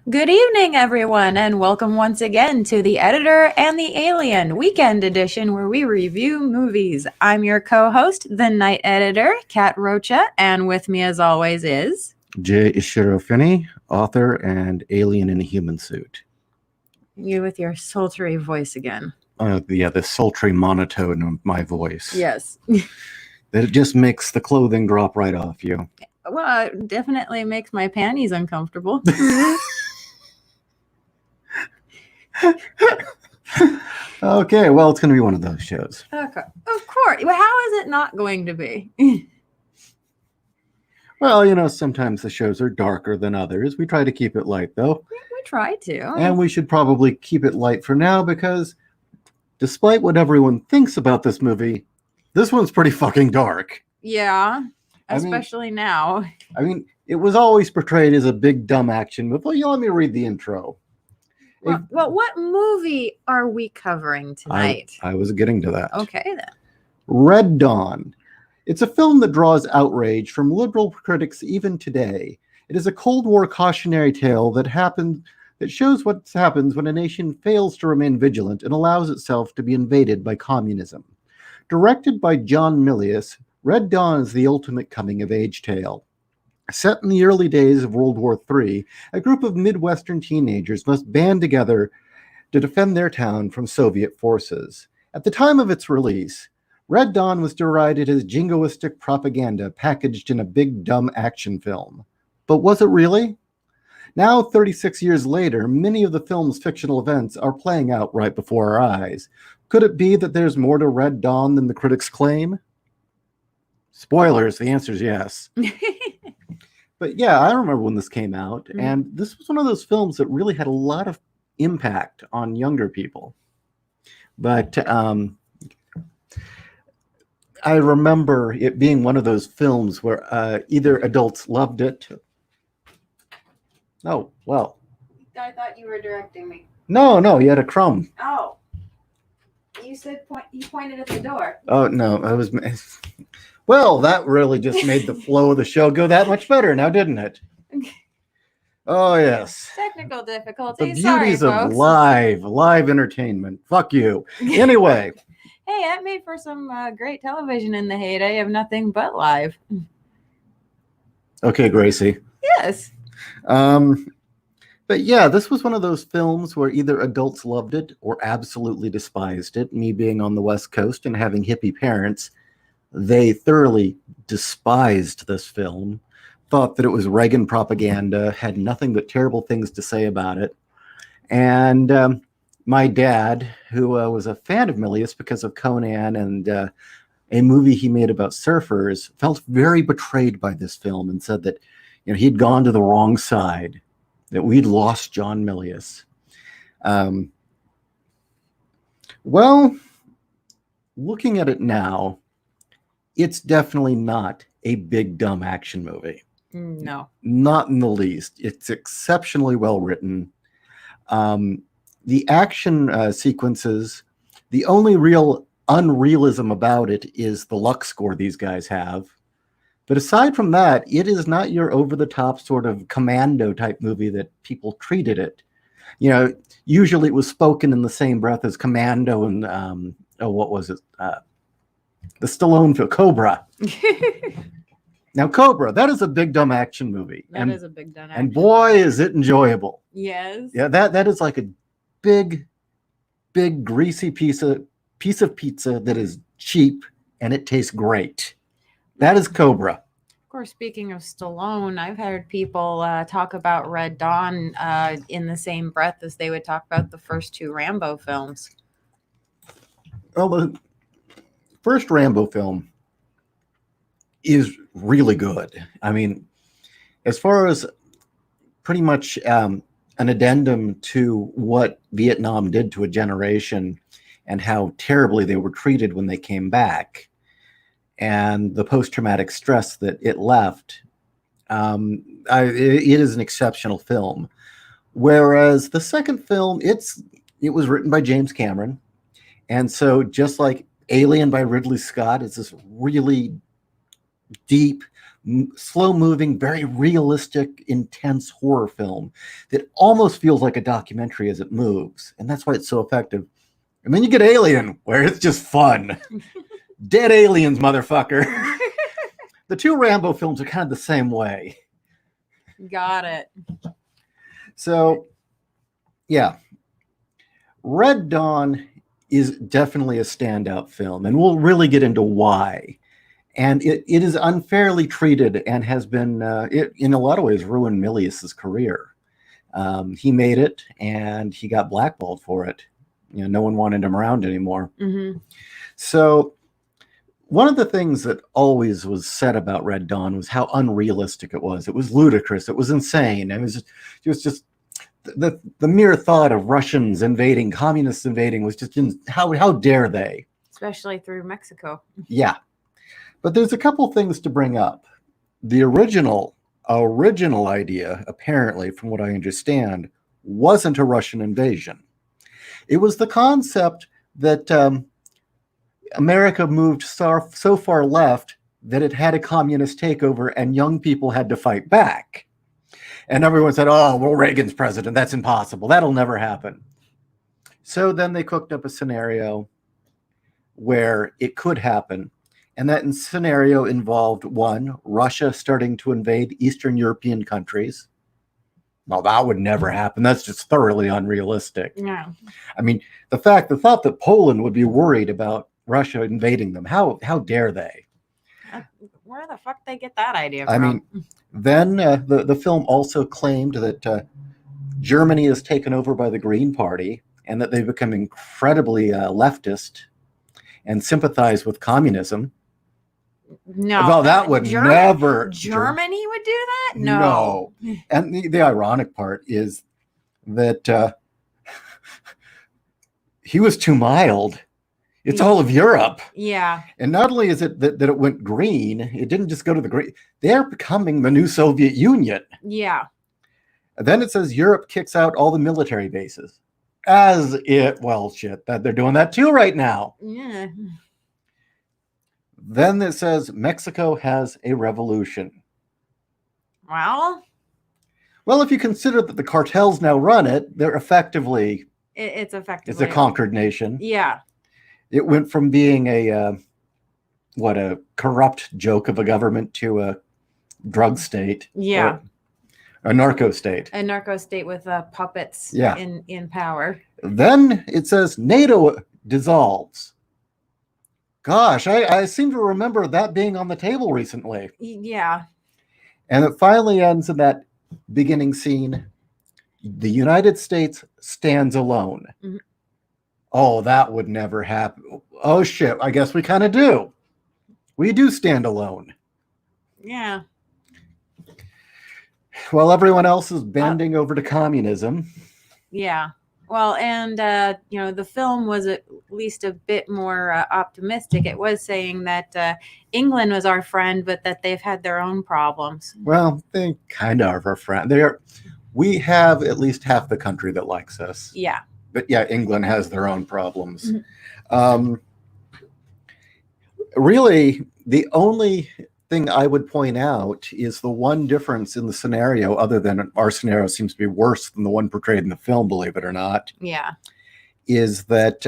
Good evening, everyone, and welcome once again to The Editor and the Alien Weekend Edition, where we review movies. I'm your co-host, the Night Editor, Kat Rocha, and with me, as always, is... J Ishiro Finney, author and alien in a human suit. You with your sultry voice again. The sultry monotone of my voice. Yes. That it just makes the clothing drop right off you. Well, it definitely makes my panties uncomfortable. Okay, well, it's going to be one of those shows. Okay. Of course. Well, how is it not going to be? Well, sometimes the shows are darker than others. We try to keep it light, though. We try to. And we should probably keep it light for now because despite what everyone thinks about this movie, this one's pretty fucking dark. Yeah. Especially now. I mean, it was always portrayed as a big, dumb action movie. Well, let me read the intro. Well, what movie are we covering tonight? I was getting to that. Okay, then. Red Dawn. It's a film that draws outrage from liberal critics even today. It is a Cold War cautionary tale that shows what happens when a nation fails to remain vigilant and allows itself to be invaded by communism. Directed by John Milius, Red Dawn is the ultimate coming-of-age tale. Set in the early days of World War III, a group of Midwestern teenagers must band together to defend their town from Soviet forces. At the time of its release, Red Dawn was derided as jingoistic propaganda packaged in a big, dumb action film. But was it really? Now, 36 years later, many of the film's fictional events are playing out right before our eyes. Could it be that there's more to Red Dawn than the critics claim? Spoilers, the answer is yes. But yeah, I remember when this came out, and this was one of those films that really had a lot of impact on younger people. But I remember it being one of those films where either adults loved it. Oh, well. I thought you were directing me. No, you had a crumb. Oh. You said you pointed at the door. Oh, no, I was... Well, that really just made the flow of the show go that much better now, didn't it? Oh, yes. Technical difficulties. The beauties of live entertainment. Fuck you. Anyway. Hey, that made for some great television in the heyday of nothing but live. Okay, Gracie. Yes. But yeah, this was one of those films where either adults loved it or absolutely despised it. Me being on the West Coast and having hippie parents, they thoroughly despised this film, thought that it was Reagan propaganda, had nothing but terrible things to say about it. And my dad, who was a fan of Milius because of Conan and a movie he made about surfers, felt very betrayed by this film and said that he'd gone to the wrong side, that we'd lost John Milius. Well, looking at it now, it's definitely not a big, dumb action movie. No. Not in the least. It's exceptionally well written. The action sequences, the only real unrealism about it is the luck score these guys have. But aside from that, it is not your over-the-top sort of commando type movie that people treated it. Usually it was spoken in the same breath as Commando and, what was it? The Stallone film, Cobra. Now, Cobra, that is a big, dumb action movie. That is a big, dumb action. And boy, is it enjoyable. Yes. Yeah, that is like a big, greasy piece of pizza that is cheap and it tastes great. That is Cobra. Of course, speaking of Stallone, I've heard people talk about Red Dawn in the same breath as they would talk about the first two Rambo films. Well, the first Rambo film is really good. I mean, as far as pretty much an addendum to what Vietnam did to a generation and how terribly they were treated when they came back, and the post-traumatic stress that it left, it is an exceptional film. Whereas the second film, it was written by James Cameron, and so just like Alien by Ridley Scott, it's this really deep, slow-moving, very realistic, intense horror film that almost feels like a documentary as it moves, and that's why it's so effective. And then you get Alien, where it's just fun. Dead aliens, motherfucker. The two Rambo films are kind of the same way. Got it. So, yeah. Red Dawn is definitely a standout film, and we'll really get into why. And it is unfairly treated and has been, it in a lot of ways, ruined Milius's career. He made it, and he got blackballed for it. You know, no one wanted him around anymore. Mm-hmm. So one of the things that always was said about Red Dawn was how unrealistic it was. It was ludicrous. It was insane. It was just the mere thought of Russians invading, communists invading was just, how dare they? Especially through Mexico. Yeah. But there's a couple things to bring up. The original idea, apparently, from what I understand, wasn't a Russian invasion. It was the concept that America moved so far left that it had a communist takeover and young people had to fight back. And everyone said, oh, well, Reagan's president. That's impossible. That'll never happen. So then they cooked up a scenario where it could happen. And that scenario involved, one, Russia starting to invade Eastern European countries. Well, that would never happen. That's just thoroughly unrealistic. Yeah. I mean, the thought that Poland would be worried about Russia invading them, how dare they? Where the fuck they get that idea from? I mean, then the film also claimed that Germany is taken over by the Green Party and that they've become incredibly leftist and sympathize with communism. No. Well, that would never. Germany would do that? No. And the ironic part is that he was too mild. It's all of Europe. Yeah. And not only is it that it went green, it didn't just go to the green. They're becoming the new Soviet Union. Yeah. And then it says Europe kicks out all the military bases. Well, shit, that they're doing that too right now. Yeah. Then it says Mexico has a revolution. Well, if you consider that the cartels now run it, they're effectively... It's It's a conquered nation. Yeah. It went from being a corrupt joke of a government to a drug state. Yeah. A narco state. A narco state with puppets in power. Then it says NATO dissolves. Gosh, I seem to remember that being on the table recently. Yeah. And it finally ends in that beginning scene. The United States stands alone. Mm-hmm. Oh, that would never happen. Oh, shit. I guess we kind of do. We do stand alone. Yeah. While everyone else is bending over to communism. Yeah. Well, and, the film was at least a bit more optimistic. It was saying that England was our friend, but that they've had their own problems. Well, they kind of are our friend. We have at least half the country that likes us. Yeah. But yeah, England has their own problems. Mm-hmm. Really, the only thing I would point out is the one difference in the scenario, other than our scenario seems to be worse than the one portrayed in the film, believe it or not. Yeah. Is that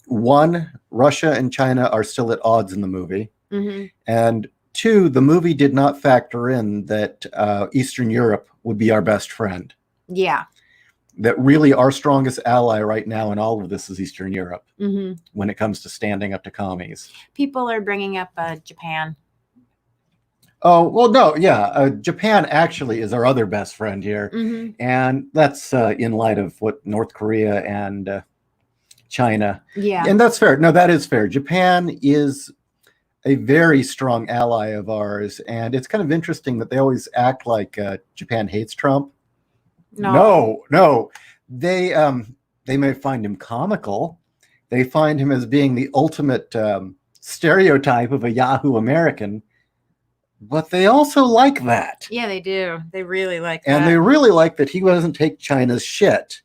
one, Russia and China are still at odds in the movie. Mm-hmm. And two, the movie did not factor in that Eastern Europe would be our best friend. Yeah. That really our strongest ally right now in all of this is Eastern Europe when it comes to standing up to commies. People are bringing up Japan. Oh, well, no, yeah. Japan actually is our other best friend here. Mm-hmm. And that's in light of what North Korea and China. Yeah. And that's fair. No, that is fair. Japan is a very strong ally of ours. And it's kind of interesting that they always act like Japan hates Trump. No. They may find him comical. They find him as being the ultimate stereotype of a Yahoo American. But they also like that. Yeah, they do. They really like that. And they really like that he doesn't take China's shit.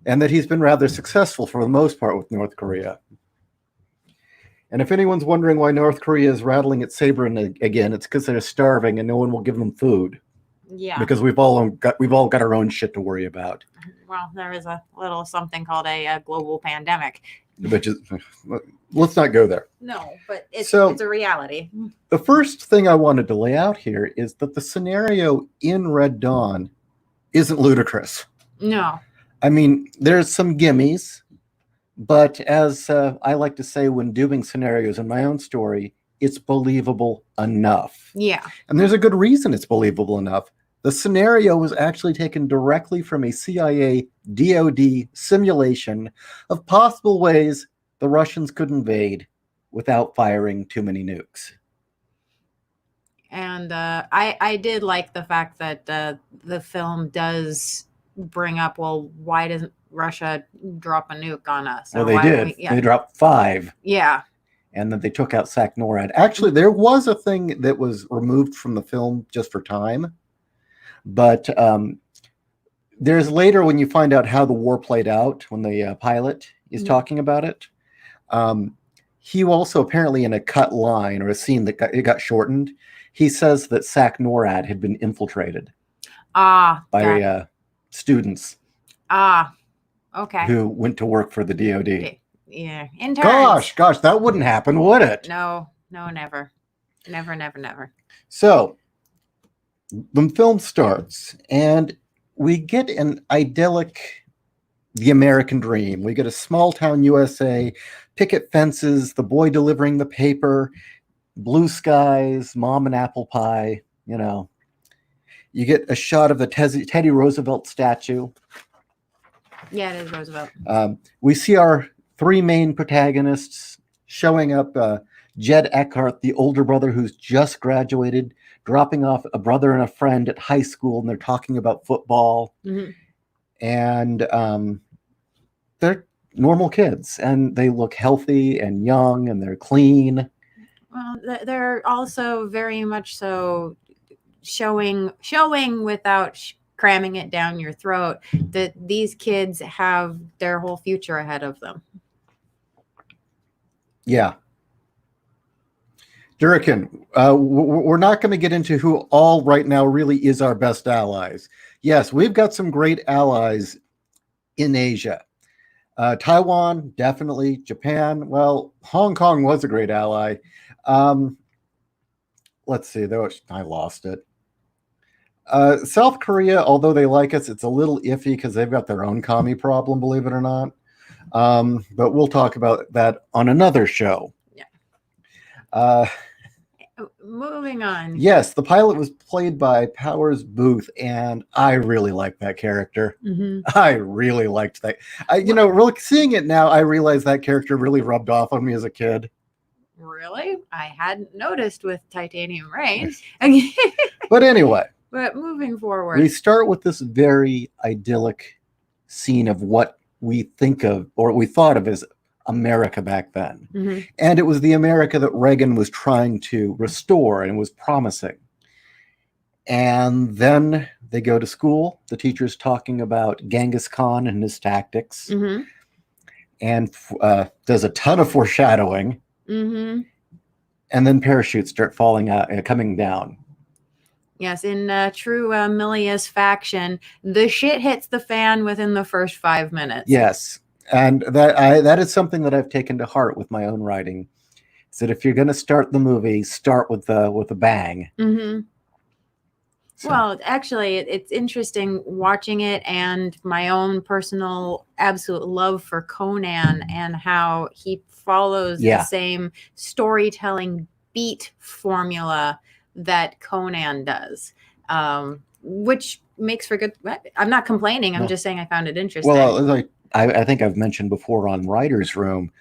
And that he's been rather successful for the most part with North Korea. And if anyone's wondering why North Korea is rattling its saber again, it's because they're starving and no one will give them food. Yeah. Because we've all got our own shit to worry about. Well, there is a little something called a global pandemic. Which is, let's not go there. No, but it's So- a reality. The first thing I wanted to lay out here is that the scenario in Red Dawn isn't ludicrous. No. I mean, there's some gimmies, but as I like to say when doing scenarios in my own story, it's believable enough. Yeah. And there's a good reason it's believable enough. The scenario was actually taken directly from a CIA DoD simulation of possible ways the Russians could invade without firing too many nukes. And I did like the fact that the film does bring up, well, why doesn't Russia drop a nuke on us? Well, they did. They dropped 5. Yeah. And then they took out SAC-NORAD. Actually, there was a thing that was removed from the film just for time. But there's later, when you find out how the war played out, when the pilot is talking about it, he also apparently in a cut line or a scene that got shortened, he says that SAC-NORAD had been infiltrated by students. Okay. Who went to work for the DoD. Yeah. Interns. Gosh, that wouldn't happen, would it? No, never. Never. So, the film starts, and we get an idyllic, the American dream. We get a small town USA, picket fences, the boy delivering the paper, blue skies, mom and apple pie, you know. You get a shot of the Teddy Roosevelt statue. Yeah, it is Roosevelt. We see our 3 main protagonists showing up. Jed Eckert, the older brother who's just graduated, dropping off a brother and a friend at high school, and they're talking about football. Mm-hmm. And they're normal kids, and they look healthy and young, and they're clean. Well, they're also very much so showing without cramming it down your throat that these kids have their whole future ahead of them. Yeah. Durkin, we're not going to get into who all right now really is our best allies. Yes, we've got some great allies in Asia. Taiwan, definitely. Japan, well, Hong Kong was a great ally. Let's see, I lost it. South Korea, although they like us, it's a little iffy because they've got their own commie problem, believe it or not. But we'll talk about that on another show. Yeah. Moving on. Yes, the pilot was played by Powers Booth, and I really liked that character. Mm-hmm. I really liked that. Really seeing it now, I realize that character really rubbed off on me as a kid. Really? I hadn't noticed with Titanium Rain. But anyway. But moving forward. We start with this very idyllic scene of what we think of, or we thought of as America back then. Mm-hmm. And it was the America that Reagan was trying to restore and was promising. And then they go to school. The teacher's talking about Genghis Khan and his tactics. Mm-hmm. And there's a ton of foreshadowing. Mm-hmm. And then parachutes start falling out, coming down. Yes, in true Milius faction, the shit hits the fan within the first 5 minutes. Yes, and that is something that I've taken to heart with my own writing. Is that if you're going to start the movie, start with a bang. Mm-hmm. So. Well, actually, it's interesting watching it, and my own personal absolute love for Conan and how he follows the same storytelling beat formula that Conan does, which makes for good. I'm not complaining. I'm just saying I found it interesting. Well, I think I've mentioned before on Writer's Room,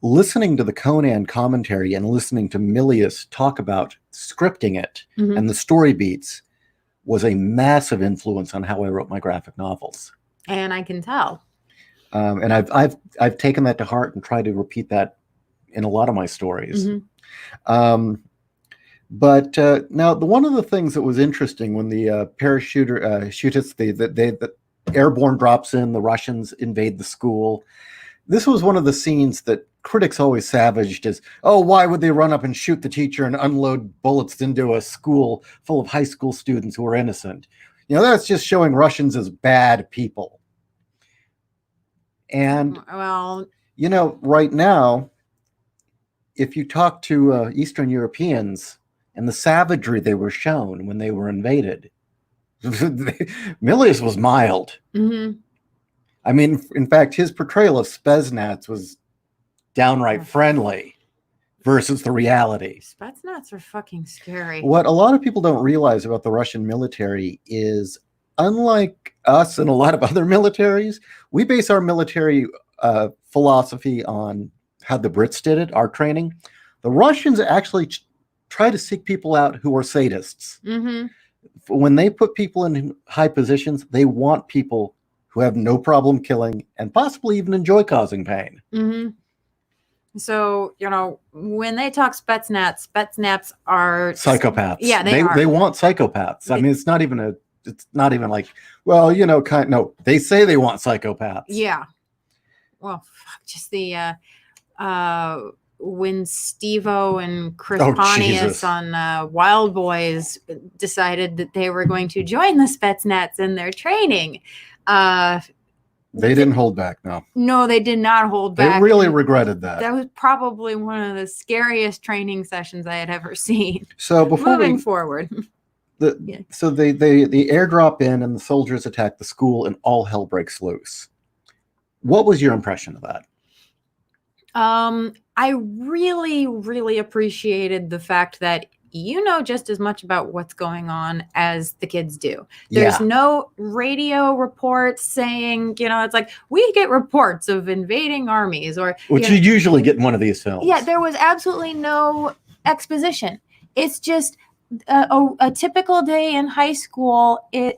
listening to the Conan commentary and listening to Milius talk about scripting it and the story beats was a massive influence on how I wrote my graphic novels. And I can tell. And I've taken that to heart and tried to repeat that in a lot of my stories. Mm-hmm. But now, one of the things that was interesting when the parachuter shoots, the airborne drops in, the Russians invade the school. This was one of the scenes that critics always savaged as, oh, why would they run up and shoot the teacher and unload bullets into a school full of high school students who are innocent? That's just showing Russians as bad people. And, well, right now, if you talk to Eastern Europeans and the savagery they were shown when they were invaded, Milius was mild. Mm-hmm. I mean, in fact, his portrayal of Spetsnaz was downright friendly versus the reality. Spetsnaz are fucking scary. What a lot of people don't realize about the Russian military is, unlike us and a lot of other militaries, we base our military philosophy on how the Brits did it, our training. The Russians actually try to seek people out who are sadists. Mm-hmm. When they put people in high positions, they want people who have no problem killing and possibly even enjoy causing pain. Mm-hmm. So, when they talk Spetsnaz are psychopaths. Yeah, they want psychopaths. I mean, it's not even like, well, no, they say they want psychopaths. Yeah. Well, just the when Steve-O and Chris Pontius on Wild Boys decided that they were going to join the Spetsnaz in their training. They didn't hold back, no. No, they did not hold back. They really regretted that. That was probably one of the scariest training sessions I had ever seen. So before moving forward. So the airdrop in and the soldiers attack the school and all hell breaks loose. What was your impression of that? I really, really appreciated the fact that just as much about what's going on as the kids do. There's no radio reports saying, it's like, we get reports of invading armies which you usually get in one of these films. Yeah, there was absolutely no exposition. It's just a typical day in high school. It,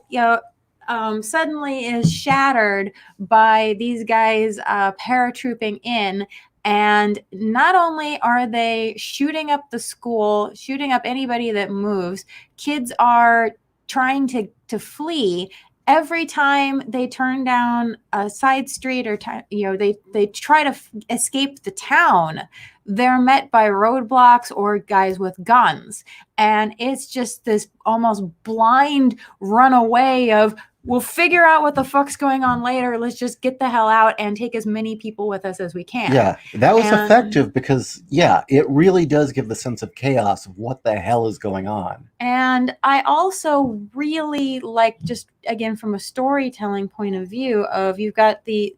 suddenly is shattered by these guys paratrooping in. And not only are they shooting up the school, shooting up anybody that moves, kids are trying to flee. Every time they turn down a side street or they try to escape the town, they're met by roadblocks or guys with guns. And it's just this almost blind runaway of, we'll figure out what the fuck's going on later. Let's just get the hell out and take as many people with us as we can. Yeah, that was effective because, it really does give the sense of chaos of what the hell is going on. And I also really like, just again from a storytelling point of view, of you've got the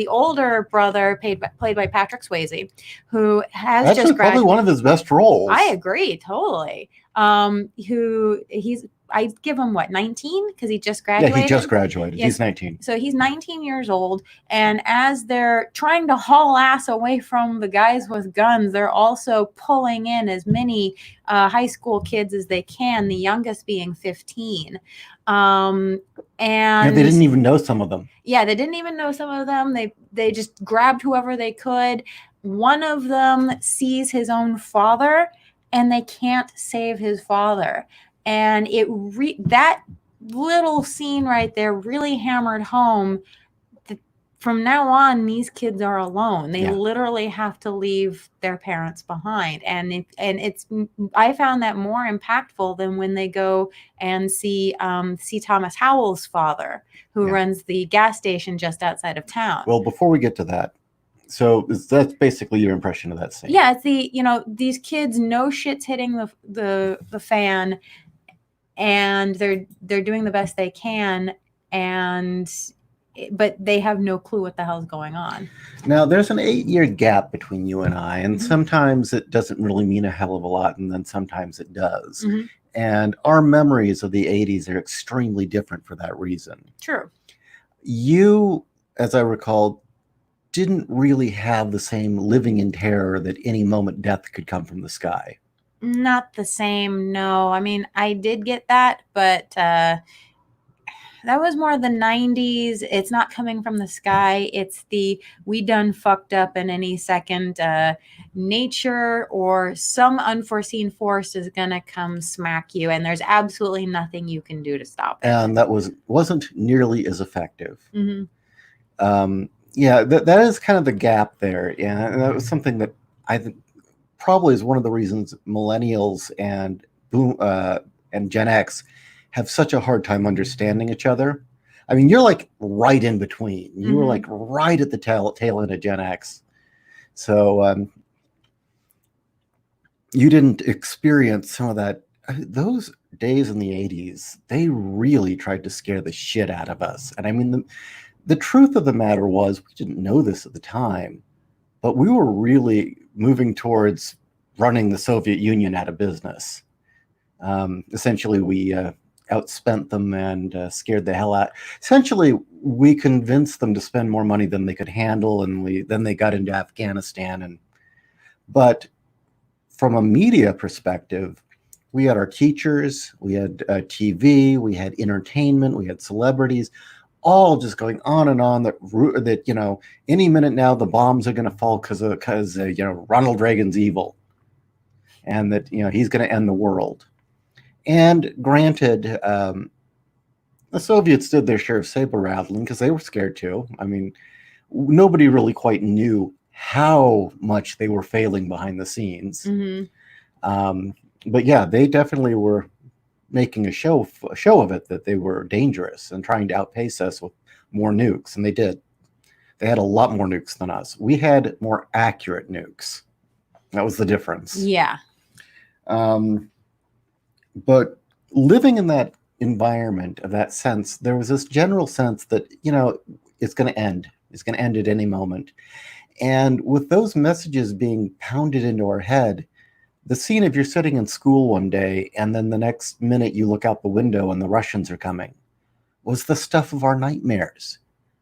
older brother played by Patrick Swayze, who has That's just probably one of his best roles. I agree, totally. I'd give him 19 because he just graduated. Yeah, he just graduated. Yes. He's 19. So he's 19 years old. And as they're trying to haul ass away from the guys with guns, they're also pulling in as many high school kids as they can, the youngest being 15. And they didn't even know some of them. Yeah, they didn't even know some of them. They just grabbed whoever they could. One of them sees his own father, and they can't save his father. And that little scene right there really hammered home that from now on, these kids are alone. They literally have to leave their parents behind. And I found that more impactful than when they go and see Thomas Howell's father, who runs the gas station just outside of town. Well, before we get to that, so that's basically your impression of that scene. Yeah, it's these kids, no shit's hitting the fan, and they're doing the best they can, but they have no clue what the hell's going on. Now, there's an 8-year gap between you and I, and sometimes it doesn't really mean a hell of a lot, and then sometimes it does. Mm-hmm. And our memories of the 80s are extremely different for that reason. True. You, as I recall, didn't really have the same living in terror that any moment death could come from the sky. Not the same, no. I mean, I did get that, but that was more the 90s. It's not coming from the sky. It's we done fucked up in any second. Nature or some unforeseen force is going to come smack you, and there's absolutely nothing you can do to stop it. And that wasn't nearly as effective. Mm-hmm. Yeah, that is kind of the gap there. Yeah, and that was something that I think probably is one of the reasons millennials and Gen X have such a hard time understanding each other. I mean, you're like right in between. You were like right at the tail end of Gen X. So you didn't experience some of that. Those days in the 80s, they really tried to scare the shit out of us. And I mean, the truth of the matter was, we didn't know this at the time, but we were really moving towards running the Soviet Union out of business. Essentially, we outspent them and scared the hell out. Essentially, we convinced them to spend more money than they could handle, and then they got into Afghanistan. But from a media perspective, we had our teachers, we had TV, we had entertainment, we had celebrities, all just going on and on that you know, any minute now the bombs are going to fall because you know, Ronald Reagan's evil, and that, you know, he's going to end the world. And granted, the Soviets did their share of saber rattling because they were scared too. I mean, nobody really quite knew how much they were failing behind the scenes. But yeah, they definitely were making a show of it, that they were dangerous and trying to outpace us with more nukes, and they did. They had a lot more nukes than us. We had more accurate nukes. That was the difference. Yeah. But living in that environment, of that sense, there was this general sense that, you know, it's going to end. It's going to end at any moment. And with those messages being pounded into our head, the scene of you're sitting in school one day and then the next minute you look out the window and the Russians are coming was the stuff of our nightmares.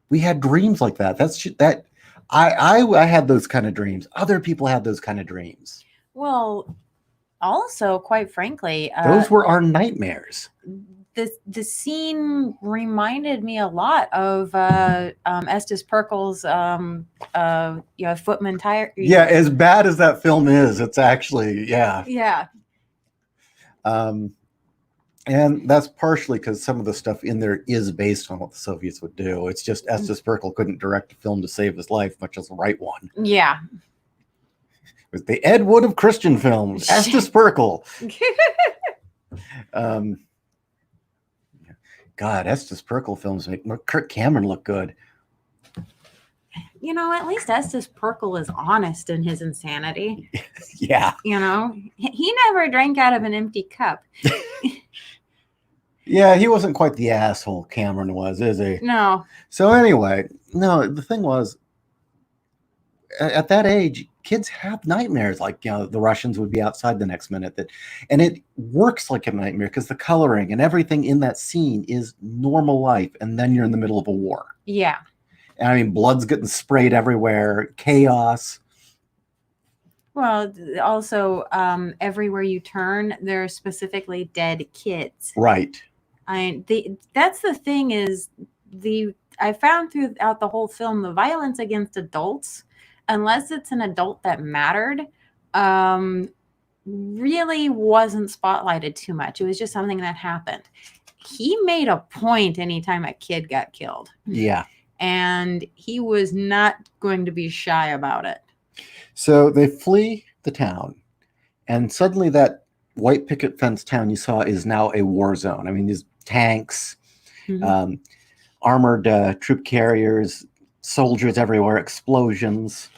We had dreams like that. I had those kind of dreams. Other people had those kind of dreams. Well, also, quite frankly, those were our nightmares. The scene reminded me a lot of Estes Perkel's you know, Footman Tire. Yeah, as bad as that film is, it's actually, yeah. Yeah. And that's partially because some of the stuff in there is based on what the Soviets would do. It's just Estes Perkel couldn't direct a film to save his life, much as write one. Yeah. It was the Ed Wood of Christian films, Estes Perkel. God, Estes Perkel films make Kirk Cameron look good. You know, at least Estes Perkel is honest in his insanity. Yeah. You know, he never drank out of an empty cup. Yeah, he wasn't quite the asshole Cameron was, is he? No. So anyway, no, the thing was, at that age, kids have nightmares. Like, you know, the Russians would be outside the next minute. And it works like a nightmare because the coloring and everything in that scene is normal life. And then you're in the middle of a war. Yeah. And I mean, blood's getting sprayed everywhere, chaos. Well, also, everywhere you turn, there are specifically dead kids. Right. That's the thing is I found throughout the whole film, the violence against adults, unless it's an adult that mattered, really wasn't spotlighted too much. It was just something that happened. He made a point anytime a kid got killed. Yeah. And he was not going to be shy about it. So they flee the town, and suddenly that white picket fence town you saw is now a war zone. I mean, these tanks, armored troop carriers, soldiers everywhere, explosions.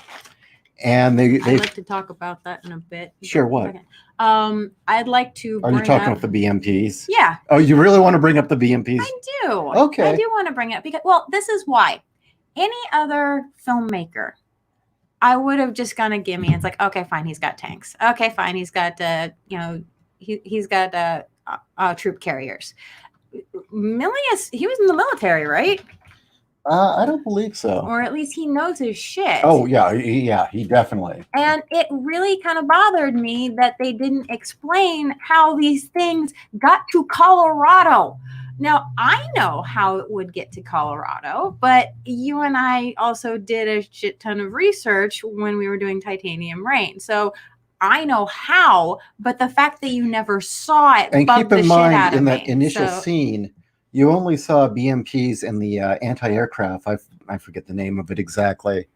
And I'd like to talk about that in a bit. Sure, what? I'd like to Are you talking about the BMPs? Yeah. Oh, you really want to bring up the BMPs? I do. Okay. I do want to bring it because, well, this is why. Any other filmmaker, I would have just gone a gimme. It's like, okay, fine, he's got tanks. Okay, fine, he's got you know, he's got troop carriers. Milius, he was in the military, right? I don't believe so. Or at least he knows his shit. Oh, yeah, he definitely. And it really kind of bothered me that they didn't explain how these things got to Colorado. Now, I know how it would get to Colorado, but you and I also did a shit ton of research when we were doing Titanium Rain. So I know how, but the fact that you never saw it and bugged keep in the shit out mind, of in me. that initial scene, You only saw BMPs and the anti-aircraft. I forget the name of it exactly.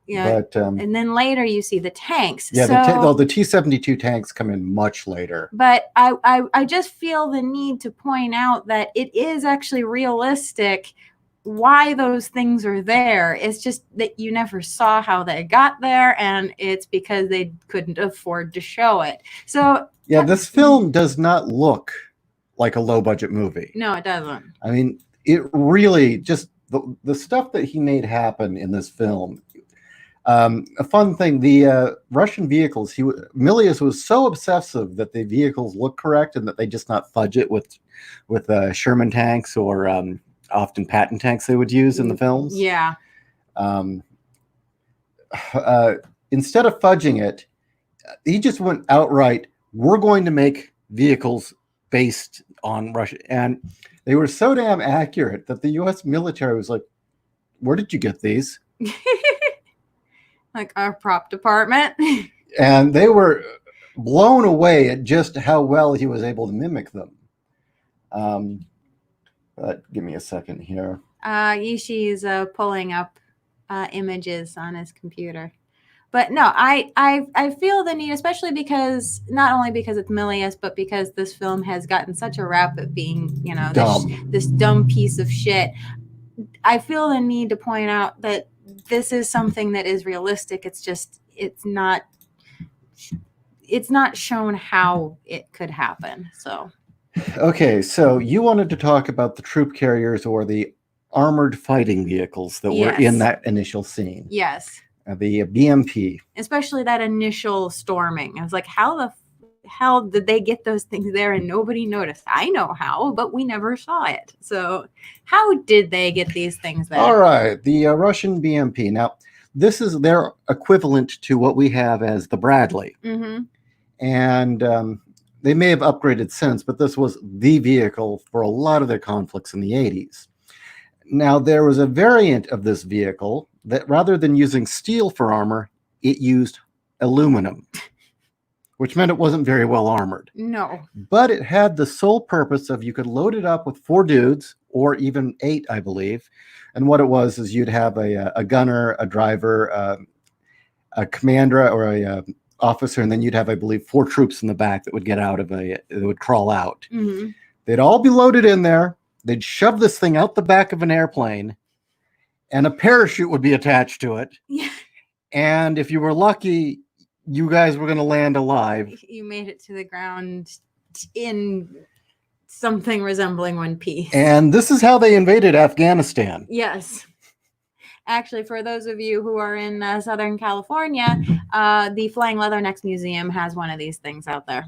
Yeah, but and then later you see the tanks. yeah, so, the T-72 tanks come in much later. But I just feel the need to point out that it is actually realistic why those things are there. It's just that you never saw how they got there, and it's because they couldn't afford to show it. So yeah, this film does not look like a low-budget movie. No, it doesn't. I mean, it really just the stuff that he made happen in this film. A fun thing, the Russian vehicles, Milius was so obsessive that the vehicles look correct and that they just not fudge it with Sherman tanks or often Patton tanks they would use in the films. Yeah. Instead of fudging it, he just went outright, we're going to make vehicles based on Russia. And they were so damn accurate that the U.S. military was like, where did you get these? Like our prop department. And they were blown away at just how well he was able to mimic them. But give me a second here. Yishi's pulling up images on his computer. But no, I feel the need, especially because not only because it's Milius, but because this film has gotten such a rap at being, this dumb piece of shit. I feel the need to point out that this is something that is realistic. It's just it's not shown how it could happen. So okay, so you wanted to talk about the troop carriers or the armored fighting vehicles that were in that initial scene. Yes. The BMP. Especially that initial storming. I was like, how the hell did they get those things there and nobody noticed? I know how, but we never saw it. So how did they get these things there? All right, the Russian BMP. Now, this is their equivalent to what we have as the Bradley. Mm-hmm. And they may have upgraded since, but this was the vehicle for a lot of their conflicts in the 80s. Now, there was a variant of this vehicle that rather than using steel for armor, it used aluminum, which meant it wasn't very well armored. No. But it had the sole purpose of you could load it up with 4 dudes, or even 8, I believe. And what it was is you'd have a gunner, a driver, a commander, or a officer, and then you'd have, I believe, 4 troops in the back that would get out of that would crawl out. Mm-hmm. They'd all be loaded in there. They'd shove this thing out the back of an airplane, and a parachute would be attached to it. Yeah. And if you were lucky, you guys were going to land alive. You made it to the ground in something resembling one piece. And this is how they invaded Afghanistan. Yes. Actually, for those of you who are in Southern California, the Flying Leathernecks Museum has one of these things out there.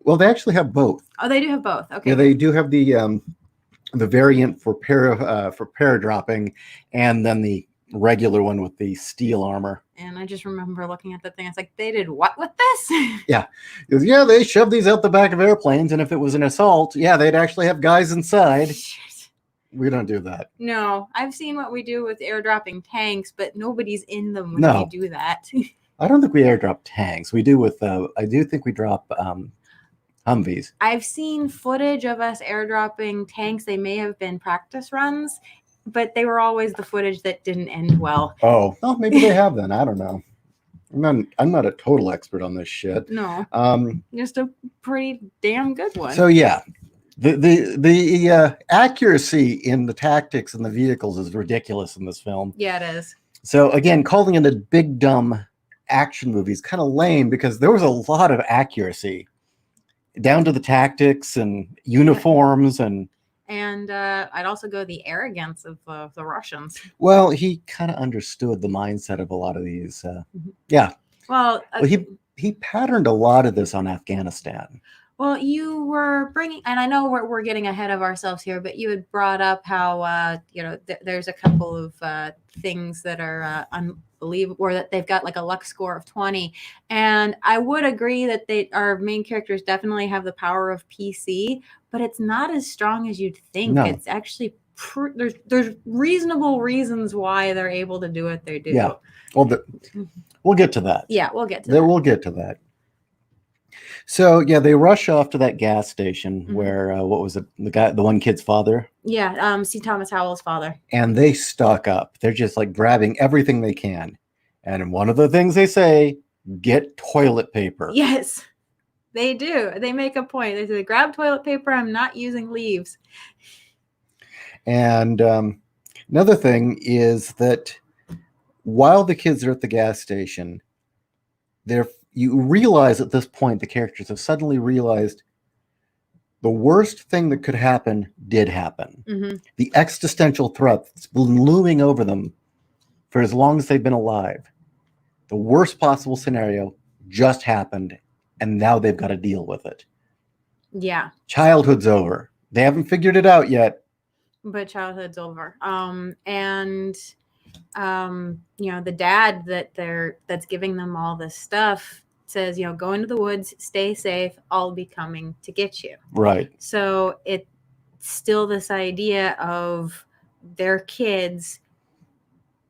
Well, they actually have both. Oh, they do have both. Okay. Yeah, they do have the variant for paradropping, and then the regular one with the steel armor. And I just remember looking at the thing. It's like, they did what with this? Yeah. Yeah, they shoved these out the back of airplanes, and if it was an assault, yeah, they'd actually have guys inside. Shit. We don't do that. No, I've seen what we do with airdropping tanks, but nobody's in them when we do that. I don't think we airdrop tanks. We do with, I do think we drop Humvees. I've seen footage of us airdropping tanks. They may have been practice runs, but they were always the footage that didn't end well. Oh, well, maybe they have then. I don't know. I'm not a total expert on this shit. No. Just a pretty damn good one. So yeah, the accuracy in the tactics and the vehicles is ridiculous in this film. Yeah, it is. So again, calling it a big dumb action movie is kind of lame because there was a lot of accuracy down to the tactics and uniforms and I'd also go the arrogance of the Russians. Well, he kind of understood the mindset of a lot of these. Yeah. Well, he patterned a lot of this on Afghanistan. Well, you were bringing, and I know we're getting ahead of ourselves here, but you had brought up how there's a couple of things that are unbelievable, or that they've got like a luck score of 20, and I would agree that our main characters definitely have the power of PC, but it's not as strong as you'd think. No. It's actually there's reasonable reasons why they're able to do what they do. Yeah. Well, we'll get to that. Yeah, we'll get to that. We'll get to that. So yeah, they rush off to that gas station Mhm. where what was it? The one kid's father, Yeah, C. Thomas Howell's father. and they stock up. They're just like grabbing everything they can. And one of the things they say, get toilet paper. Yes, they do. They make a point. They say, grab toilet paper. I'm not using leaves. And another thing is that while the kids are at the gas station, you realize at this point, the characters have suddenly realized the worst thing that could happen did happen. Mm-hmm. The existential threat that's been looming over them for as long as they've been alive. The worst possible scenario just happened, and now they've got to deal with it. Yeah. Childhood's over. They haven't figured it out yet. But childhood's over. The dad that's giving them all this stuff says, go into the woods, stay safe, I'll be coming to get you. Right. So it's still this idea of their kids,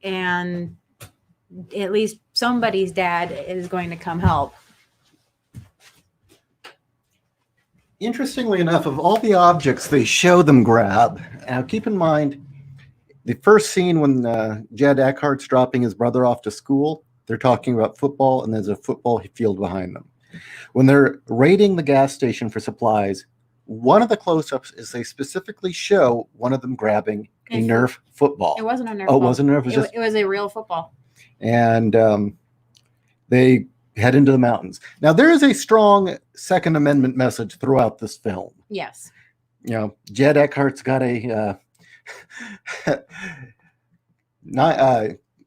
and at least somebody's dad is going to come help. Interestingly enough, of all the objects they show them grab, now keep in mind, the first scene when Jed Eckert's dropping his brother off to school, they're talking about football, and there's a football field behind them. When they're raiding the gas station for supplies, one of the close-ups is they specifically show one of them grabbing a Nerf football. It wasn't a Nerf. Oh, it wasn't a Nerf. It was a real football. And they head into the mountains. Now, there is a strong Second Amendment message throughout this film. Yes. Jed Eckert's got a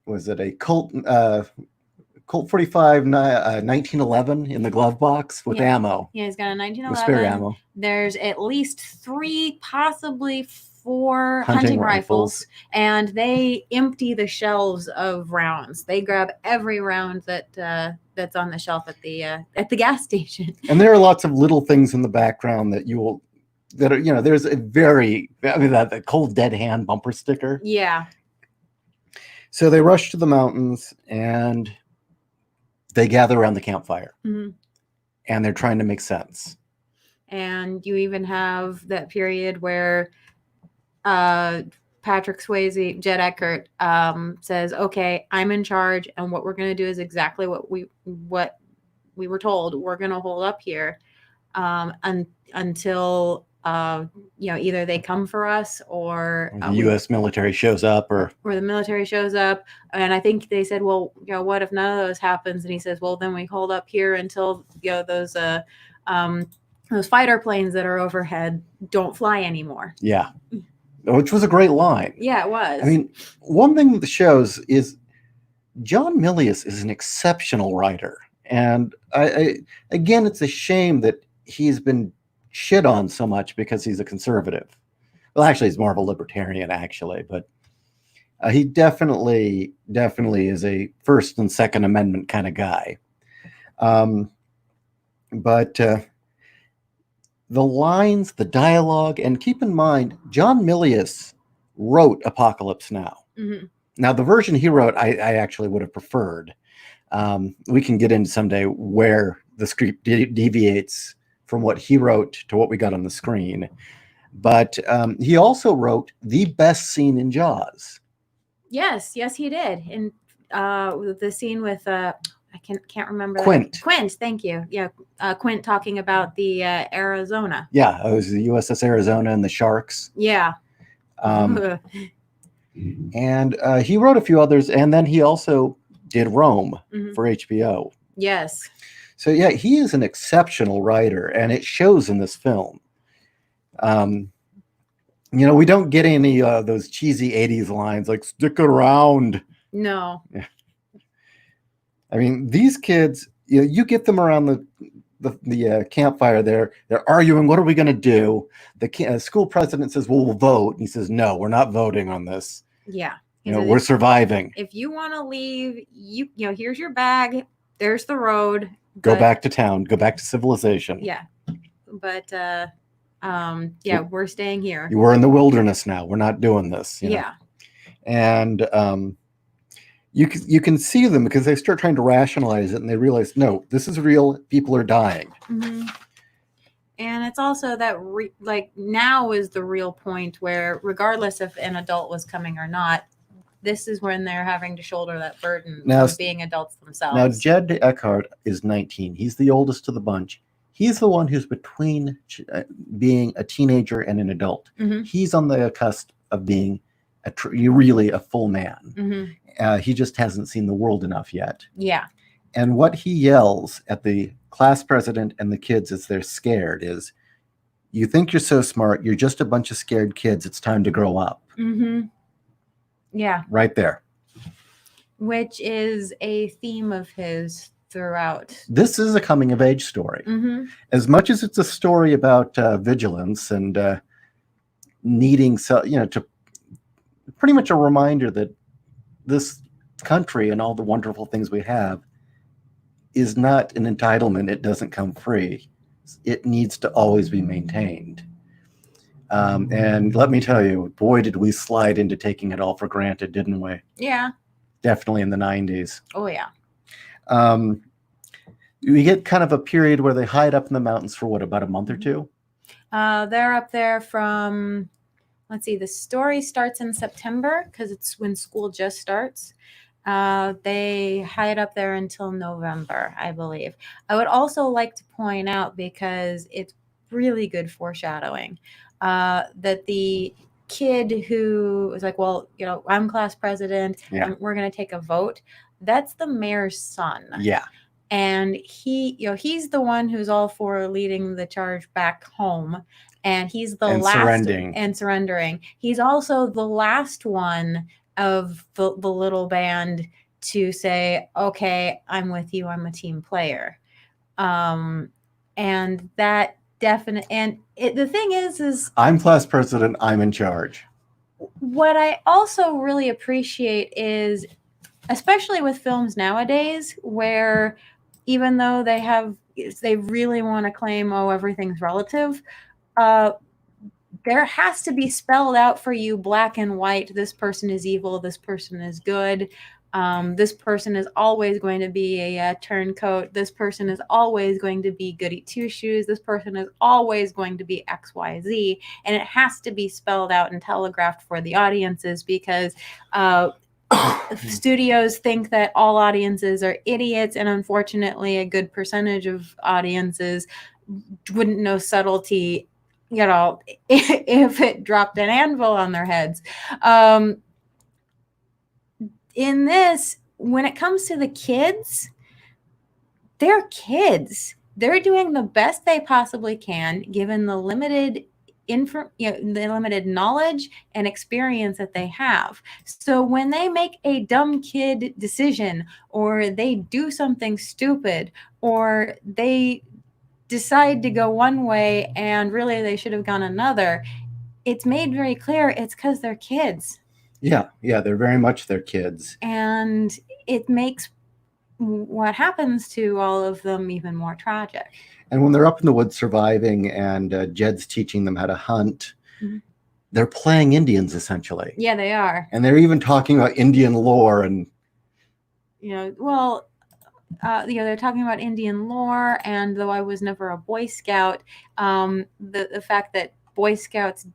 was it a Colt 45 1911 in the glove box with ammo? Yeah, he's got a 1911. With spare ammo. There's at least 3, possibly 4 hunting rifles, and they empty the shelves of rounds. They grab every round that's on the shelf at the gas station. And there are lots of little things in the background that there's a that cold dead hand bumper sticker. Yeah. So they rush to the mountains and they gather around the campfire. Mm-hmm. And they're trying to make sense. And you even have that period where Patrick Swayze, Jed Eckert, says, "Okay, I'm in charge, and what we're going to do is exactly what we were told. We're going to hold up here until either they come for us or the U.S. military shows up, or the military shows up." And I think they said, "Well, what if none of those happens?" And he says, "Well, then we hold up here until those fighter planes that are overhead don't fly anymore." Yeah. Which was a great line. Yeah, it was. I mean, one thing that shows is John Milius is an exceptional writer. And again, it's a shame that he's been shit on so much because he's a conservative. Well, actually, he's more of a libertarian, actually. But he definitely is a First and Second Amendment kind of guy. But the lines, the dialogue, and keep in mind, John Milius wrote Apocalypse Now. Mm-hmm. Now, the version he wrote, I actually would have preferred. We can get into someday where the script deviates from what he wrote to what we got on the screen. But he also wrote the best scene in Jaws. Yes, he did. And the scene with I can't remember. Quint, thank you. Yeah, Quint talking about the Arizona. Yeah, it was the USS Arizona and the sharks. Yeah. And he wrote a few others, and then he also did Rome for HBO. Yes. So yeah, he is an exceptional writer, and it shows in this film. We don't get any those cheesy 80s lines like "stick around." No. I mean, these kids, you get them around the campfire there. They're arguing, what are we going to do? The school president says, well, we'll vote. And he says, no, we're not voting on this. Yeah. We're surviving. If you want to leave, here's your bag. There's the road. Go back to town. Go back to civilization. Yeah. But, we're staying here. We're in the wilderness now. We're not doing this. Yeah. And, You can see them because they start trying to rationalize it, and they realize, no, this is real. People are dying. Mm-hmm. And it's also that now is the real point where, regardless if an adult was coming or not, this is when they're having to shoulder that burden of being adults themselves. Now, Jed Eckert is 19. He's the oldest of the bunch. He's the one who's between being a teenager and an adult. Mm-hmm. He's on the cusp of being really a full man. Mm-hmm. He just hasn't seen the world enough yet. Yeah. And what he yells at the class president and the kids as they're scared is, you think you're so smart, you're just a bunch of scared kids, it's time to grow up. Mm-hmm. Yeah. Right there. Which is a theme of his throughout. This is a coming of age story. Mm-hmm. As much as it's a story about vigilance and needing, to pretty much a reminder that this country and all the wonderful things we have is not an entitlement. It doesn't come free. It needs to always be maintained. And let me tell you, boy, did we slide into taking it all for granted, didn't we? Yeah. Definitely in the 90s. Oh, yeah. We get kind of a period where they hide up in the mountains for about a month or two? They're up there from, let's see, the story starts in September because it's when school just starts. They hide up there until November, I believe. I would also like to point out, because it's really good foreshadowing, that the kid who was like, well, I'm class president, and we're going to take a vote. That's the mayor's son. Yeah. And he's the one who's all for leading the charge back home. And he's the last and surrendering. He's also the last one of the little band to say, okay, I'm with you. I'm a team player. And that definite, and the thing is I'm class president. I'm in charge. What I also really appreciate is, especially with films nowadays, where even though they really want to claim, everything's relative, there has to be spelled out for you, black and white. This person is evil. This person is good. This person is always going to be a turncoat. This person is always going to be goody two shoes. This person is always going to be X, Y, Z. And it has to be spelled out and telegraphed for the audiences, because studios think that all audiences are idiots, and unfortunately a good percentage of audiences wouldn't know subtlety, if it dropped an anvil on their heads. In this, when it comes to the kids, they're kids. They're doing the best they possibly can, given the limited the limited knowledge and experience that they have. So when they make a dumb kid decision, or they do something stupid, or they decide to go one way and really they should have gone another, it's made very clear it's because they're kids. Yeah, they're very much their kids. And it makes what happens to all of them even more tragic. And when they're up in the woods surviving, and Jed's teaching them how to hunt, they're playing Indians, essentially. Yeah, they are. And they're even talking about Indian lore and... they're talking about Indian lore, and though I was never a Boy Scout, the fact that Boy Scouts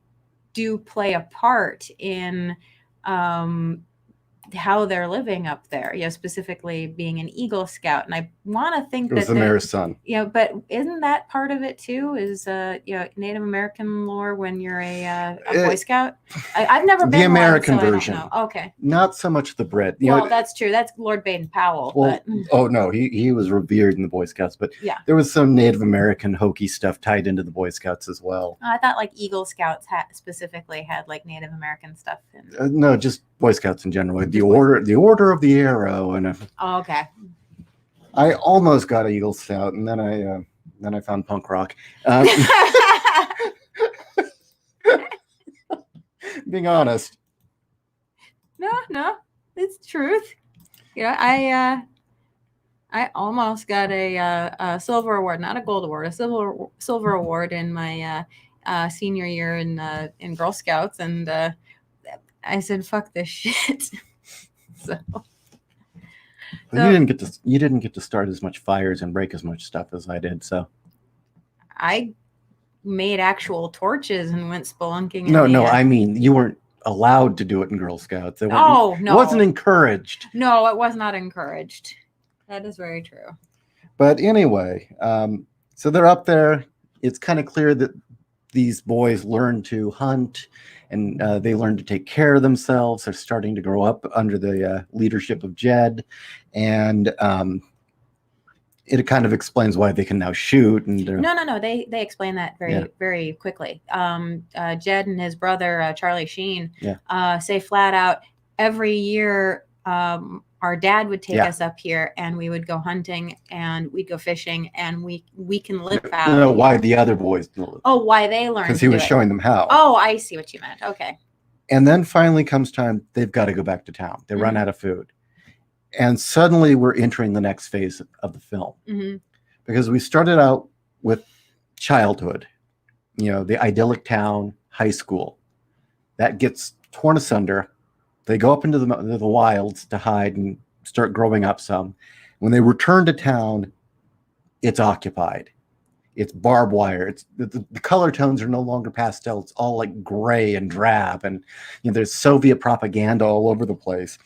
do play a part in how they're living up there, specifically being an Eagle Scout. And I want to think it was the mayor's son. But isn't that part of it too? Is Native American lore when you're a Boy Scout? I've never been the American one, so version. I don't know. Okay, not so much the Brit. That's true. That's Lord Baden-Powell. Well, oh no, he was revered in the Boy Scouts, but there was some Native American hokey stuff tied into the Boy Scouts as well. I thought like Eagle Scouts specifically had like Native American stuff. No, just Boy Scouts in general. The order of the arrow, and okay. I almost got an Eagle Scout, and then I found punk rock. Being honest. No, it's truth. I almost got a silver award, not a gold award, a silver award in my senior year in Girl Scouts, and I said, "Fuck this shit." So But you didn't get to start as much fires and break as much stuff as I did. So I made actual torches and went spelunking. No, I mean you weren't allowed to do it in Girl Scouts. No. It wasn't encouraged. No, it was not encouraged. That is very true. But anyway, so they're up there. It's kind of clear that these boys learn to hunt and they learn to take care of themselves. They're starting to grow up under the leadership of Jed. And it kind of explains why they can now shoot. And No. They explain that very quickly. Jed and his brother, Charlie Sheen, say flat out, every year our dad would take us up here and we would go hunting and we'd go fishing and we can live out. No, why the other boys? Why they learned? Because he was showing them how. Oh, I see what you meant. Okay. And then finally comes time, they've got to go back to town. They run out of food. And suddenly we're entering the next phase of the film. Because we started out with childhood, the idyllic town, high school. That gets torn asunder. They go up into the wilds to hide and start growing up some. When they return to town, it's occupied. It's barbed wire. It's the color tones are no longer pastel. It's all like gray and drab. And there's Soviet propaganda all over the place.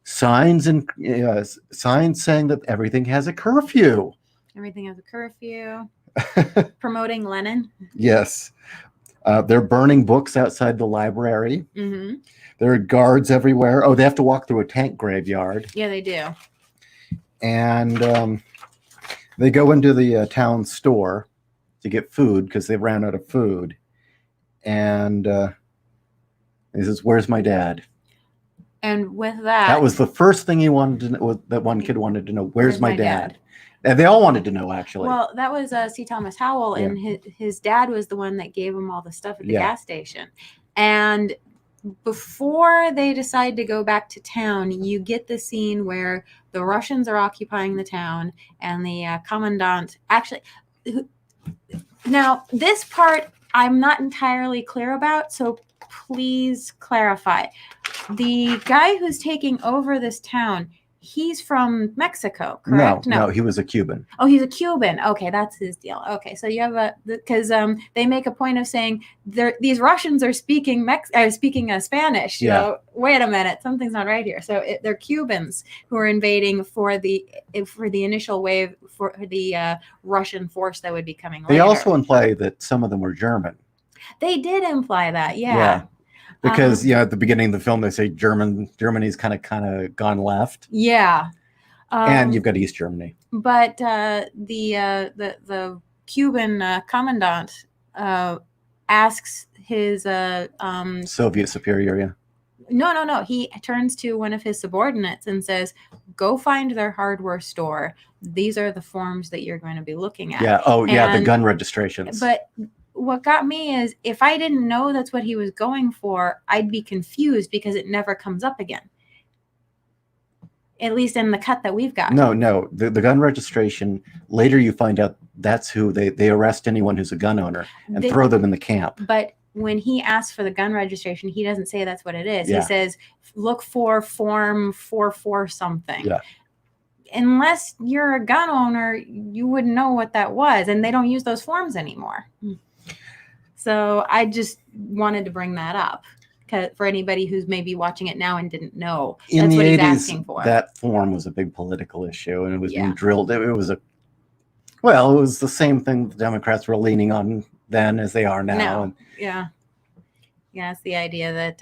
Signs saying that everything has a curfew. Everything has a curfew. Promoting Lenin. Yes. They're burning books outside the library. There are guards everywhere. Oh, they have to walk through a tank graveyard. Yeah, they do. And they go into the town store to get food because they ran out of food. And he says, "Where's my dad?" And with that... That was the first thing he wanted to know, that one kid wanted to know. Where's my dad? And they all wanted to know, actually. Well, that was C. Thomas Howell, and his dad was the one that gave him all the stuff at the gas station. And before they decide to go back to town, you get the scene where the Russians are occupying the town, and the commandant... Actually, now, this part I'm not entirely clear about, so please clarify. The guy who's taking over this town, he's from Mexico, correct? No, he was a Cuban. Oh, he's a Cuban. Okay, that's his deal. Okay, so you have because they make a point of saying these Russians are speaking Spanish. Yeah. So wait a minute, something's not right here. So they're Cubans who are invading for the initial wave for the Russian force that would be coming later. They also imply that some of them were German. They did imply that, yeah. Because at the beginning of the film they say Germany's kind of gone left. Yeah. And you've got East Germany. But the Cuban commandant asks his Soviet superior, yeah. No. He turns to one of his subordinates and says, "Go find their hardware store. These are the forms that you're going to be looking at." Yeah. Oh, yeah. The gun registrations. But what got me is if I didn't know that's what he was going for, I'd be confused because it never comes up again. At least in the cut that we've got. No. The gun registration, later you find out that's who they arrest anyone who's a gun owner and throw them in the camp. But when he asks for the gun registration, he doesn't say that's what it is. Yeah. He says, look for form 44 something. Yeah. Unless you're a gun owner, you wouldn't know what that was. And they don't use those forms anymore. So I just wanted to bring that up for anybody who's maybe watching it now and didn't know. In That's the what 80s, he's asking for. That form was a big political issue, and it was being drilled. It was the same thing the Democrats were leaning on then as they are now. Yeah, it's the idea that,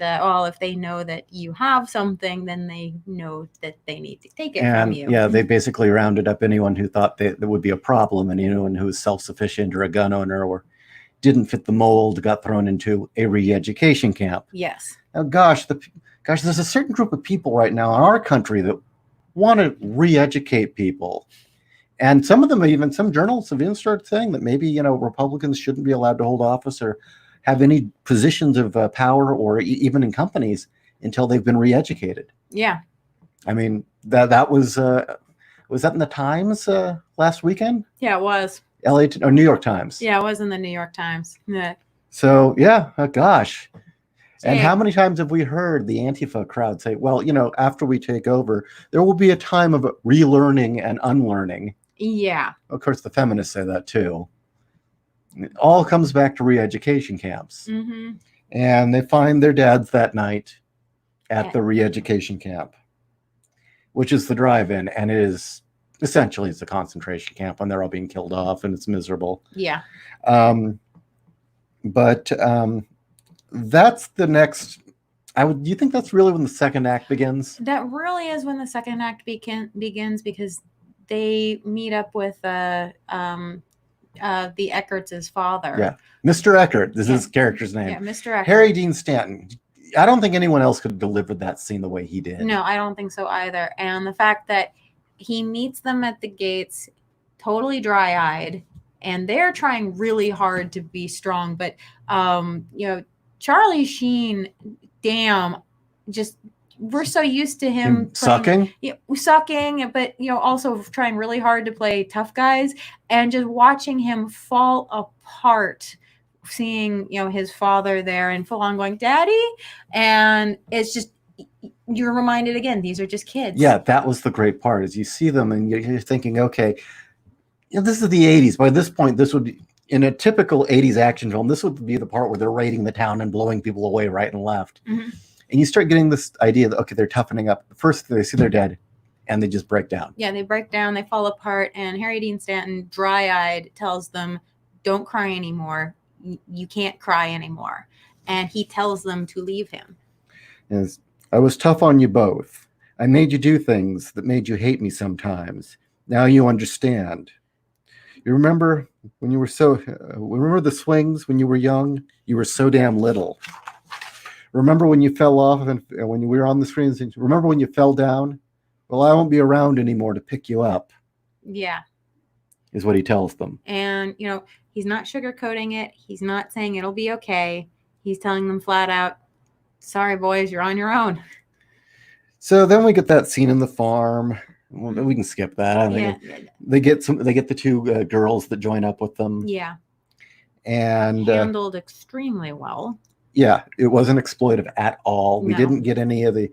if they know that you have something, then they know that they need to take it from you. Yeah, they basically rounded up anyone who thought there would be a problem, and anyone who was self-sufficient or a gun owner or didn't fit the mold got thrown into a re-education camp. Yes. Now, gosh, there's a certain group of people right now in our country that want to re-educate people. And some of them, some journalists have even started saying that maybe, Republicans shouldn't be allowed to hold office or have any positions of power or even in companies until they've been re-educated. Yeah. I mean, that was that in the Times last weekend? Yeah, it was. New York Times. Yeah, it was in the New York Times. Yeah. So, gosh. And how many times have we heard the Antifa crowd say, well, after we take over, there will be a time of relearning and unlearning. Yeah. Of course, the feminists say that too. It all comes back to re-education camps. Mm-hmm. And they find their dads that night at the re-education camp, which is the drive-in. And it is essentially it's a concentration camp when they're all being killed off and it's miserable. Yeah. But that's the next. Do you think that's really when the second act begins? That really is when the second act begins because they meet up with the Eckert's father. Yeah, Mr. Eckert. This is his character's name. Yeah, Mr. Eckert. Harry Dean Stanton. I don't think anyone else could have delivered that scene the way he did. No, I don't think so either. And the fact that he meets them at the gates, totally dry-eyed, and they're trying really hard to be strong. But Charlie Sheen, damn, just we're so used to him sucking. Yeah, sucking, but also trying really hard to play tough guys, and just watching him fall apart, seeing his father there and full on going, "Daddy," and it's just you're reminded again, these are just kids. Yeah, that was the great part, is you see them and you're thinking, okay, this is the 80s. By this point, this would be, in a typical 80s action film, this would be the part where they're raiding the town and blowing people away right and left. Mm-hmm. And you start getting this idea that, okay, they're toughening up. First, they see their dad, and they just break down. Yeah, they break down, they fall apart, and Harry Dean Stanton, dry-eyed, tells them, don't cry anymore. You can't cry anymore. And he tells them to leave him. Yes. I was tough on you both. I made you do things that made you hate me sometimes. Now you understand. You remember when you were remember the swings when you were young? You were so damn little. Remember when you fell off and when we were on the screens? Remember when you fell down? Well, I won't be around anymore to pick you up. Yeah. Is what he tells them. And, he's not sugarcoating it. He's not saying it'll be okay. He's telling them flat out, sorry, boys, you're on your own. So then we get that scene in the farm. Well, we can skip that. Yeah. They get the two girls that join up with them. Yeah. And handled extremely well. Yeah, it wasn't exploitive at all. We No. didn't get any of the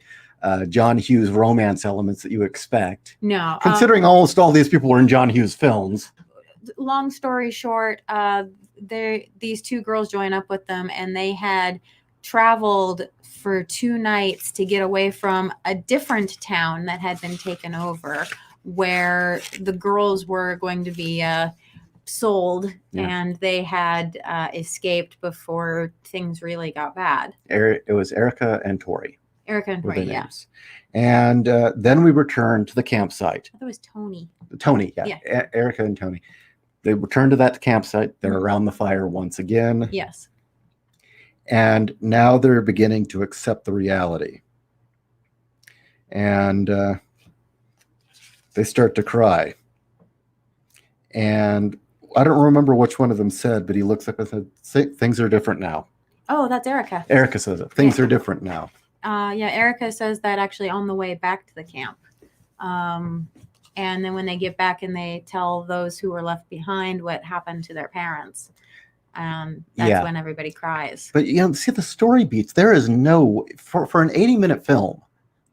John Hughes romance elements that you expect. No. Considering almost all these people were in John Hughes films. Long story short, these two girls join up with them, and they had traveled for 2 nights to get away from a different town that had been taken over, where the girls were going to be sold, and they had escaped before things really got bad. It was Erica and Tori. Erica and Tori, yeah. And then we returned to the campsite. I thought it was Tony. Tony, yeah. Erica and Tony. They returned to that campsite. They're around the fire once again. Yes. And now they're beginning to accept the reality. And they start to cry. And I don't remember which one of them said, but he looks up and said, things are different now. Oh, that's Erica. Erica says it. Things are different now. Erica says that actually on the way back to the camp. And then when they get back and they tell those who were left behind what happened to their parents. That's when everybody cries. But see the story beats. There is no for an 80-minute film,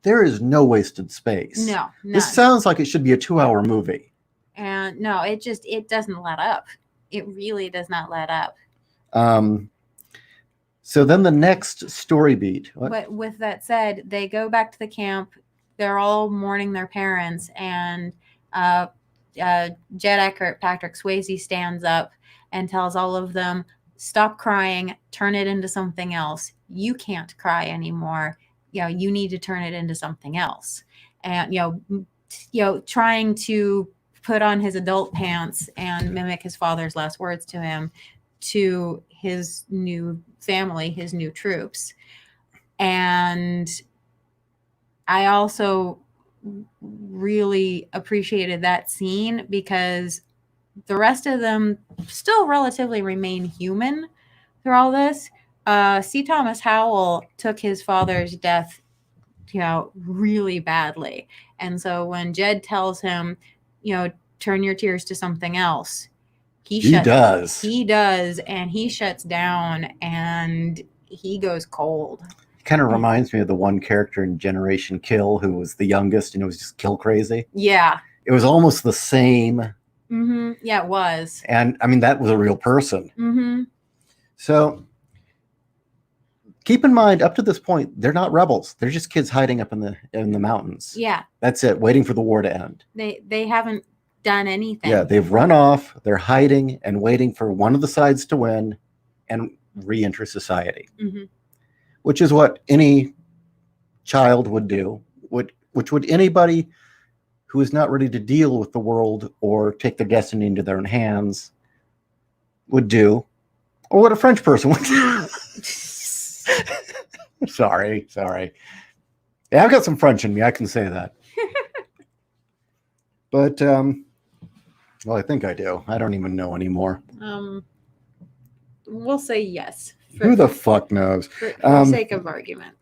there is no wasted space. No, none. This sounds like it should be a 2-hour movie. And no, it doesn't let up. It really does not let up. So then the next story beat. But with that said, they go back to the camp. They're all mourning their parents, and Jed Eckert, Patrick Swayze, stands up and tells all of them, stop crying, turn it into something else. You can't cry anymore. You need to turn it into something else. And, trying to put on his adult pants and mimic his father's last words to him, to his new family, his new troops. And I also really appreciated that scene because the rest of them still relatively remain human through all this. C. Thomas Howell took his father's death, really badly. And so when Jed tells him, turn your tears to something else, he does. And he shuts down, and he goes cold. Kind of reminds me of the one character in Generation Kill who was the youngest and it was just kill crazy. Yeah. It was almost the same. Mm-hmm. Yeah, it was. And I mean, that was a real person. Mm-hmm. So keep in mind, up to this point, they're not rebels. They're just kids hiding up in the mountains. Yeah. That's it, waiting for the war to end. They haven't done anything. Yeah, they've run off. They're hiding and waiting for one of the sides to win and re-enter society, which is what any child would do, which would anybody who is not ready to deal with the world or take their destiny into their own hands would do, or what a French person would do. Sorry. Yeah, I've got some French in me. I can say that. But, well, I think I do. I don't even know anymore. We'll say yes. Who the fuck knows? For the sake of argument.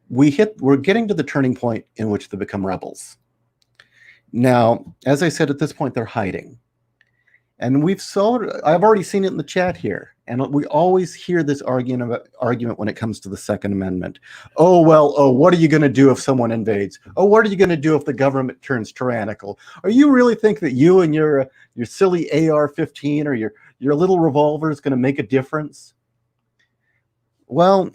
We're getting to the turning point in which they become rebels. Now, as I said, at this point, they're hiding. And I've already seen it in the chat here. And we always hear this argument when it comes to the Second Amendment. Oh, what are you going to do if someone invades? Oh, what are you going to do if the government turns tyrannical? Or you really think that you and your silly AR-15 or your little revolver is going to make a difference? Well,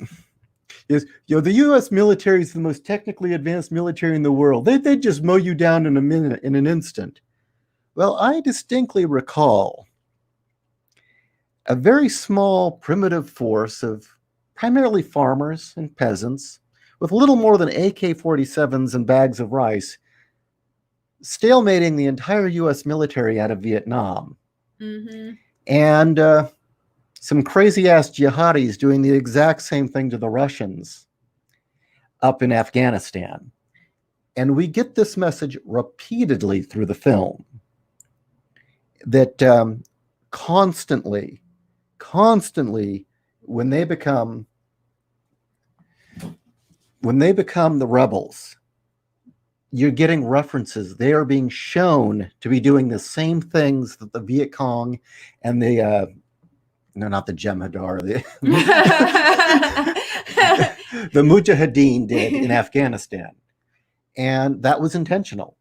the U.S. military is the most technically advanced military in the world. They just mow you down in a minute, in an instant. Well, I distinctly recall a very small primitive force of primarily farmers and peasants with little more than AK-47s and bags of rice stalemating the entire U.S. military out of Vietnam. And some crazy-ass jihadis doing the exact same thing to the Russians up in Afghanistan. And we get this message repeatedly through the film that constantly, when they become the rebels, you're getting references. They are being shown to be doing the same things that the Viet Cong and the not the Jem'Hadar, the Mujahideen did in Afghanistan. And that was intentional.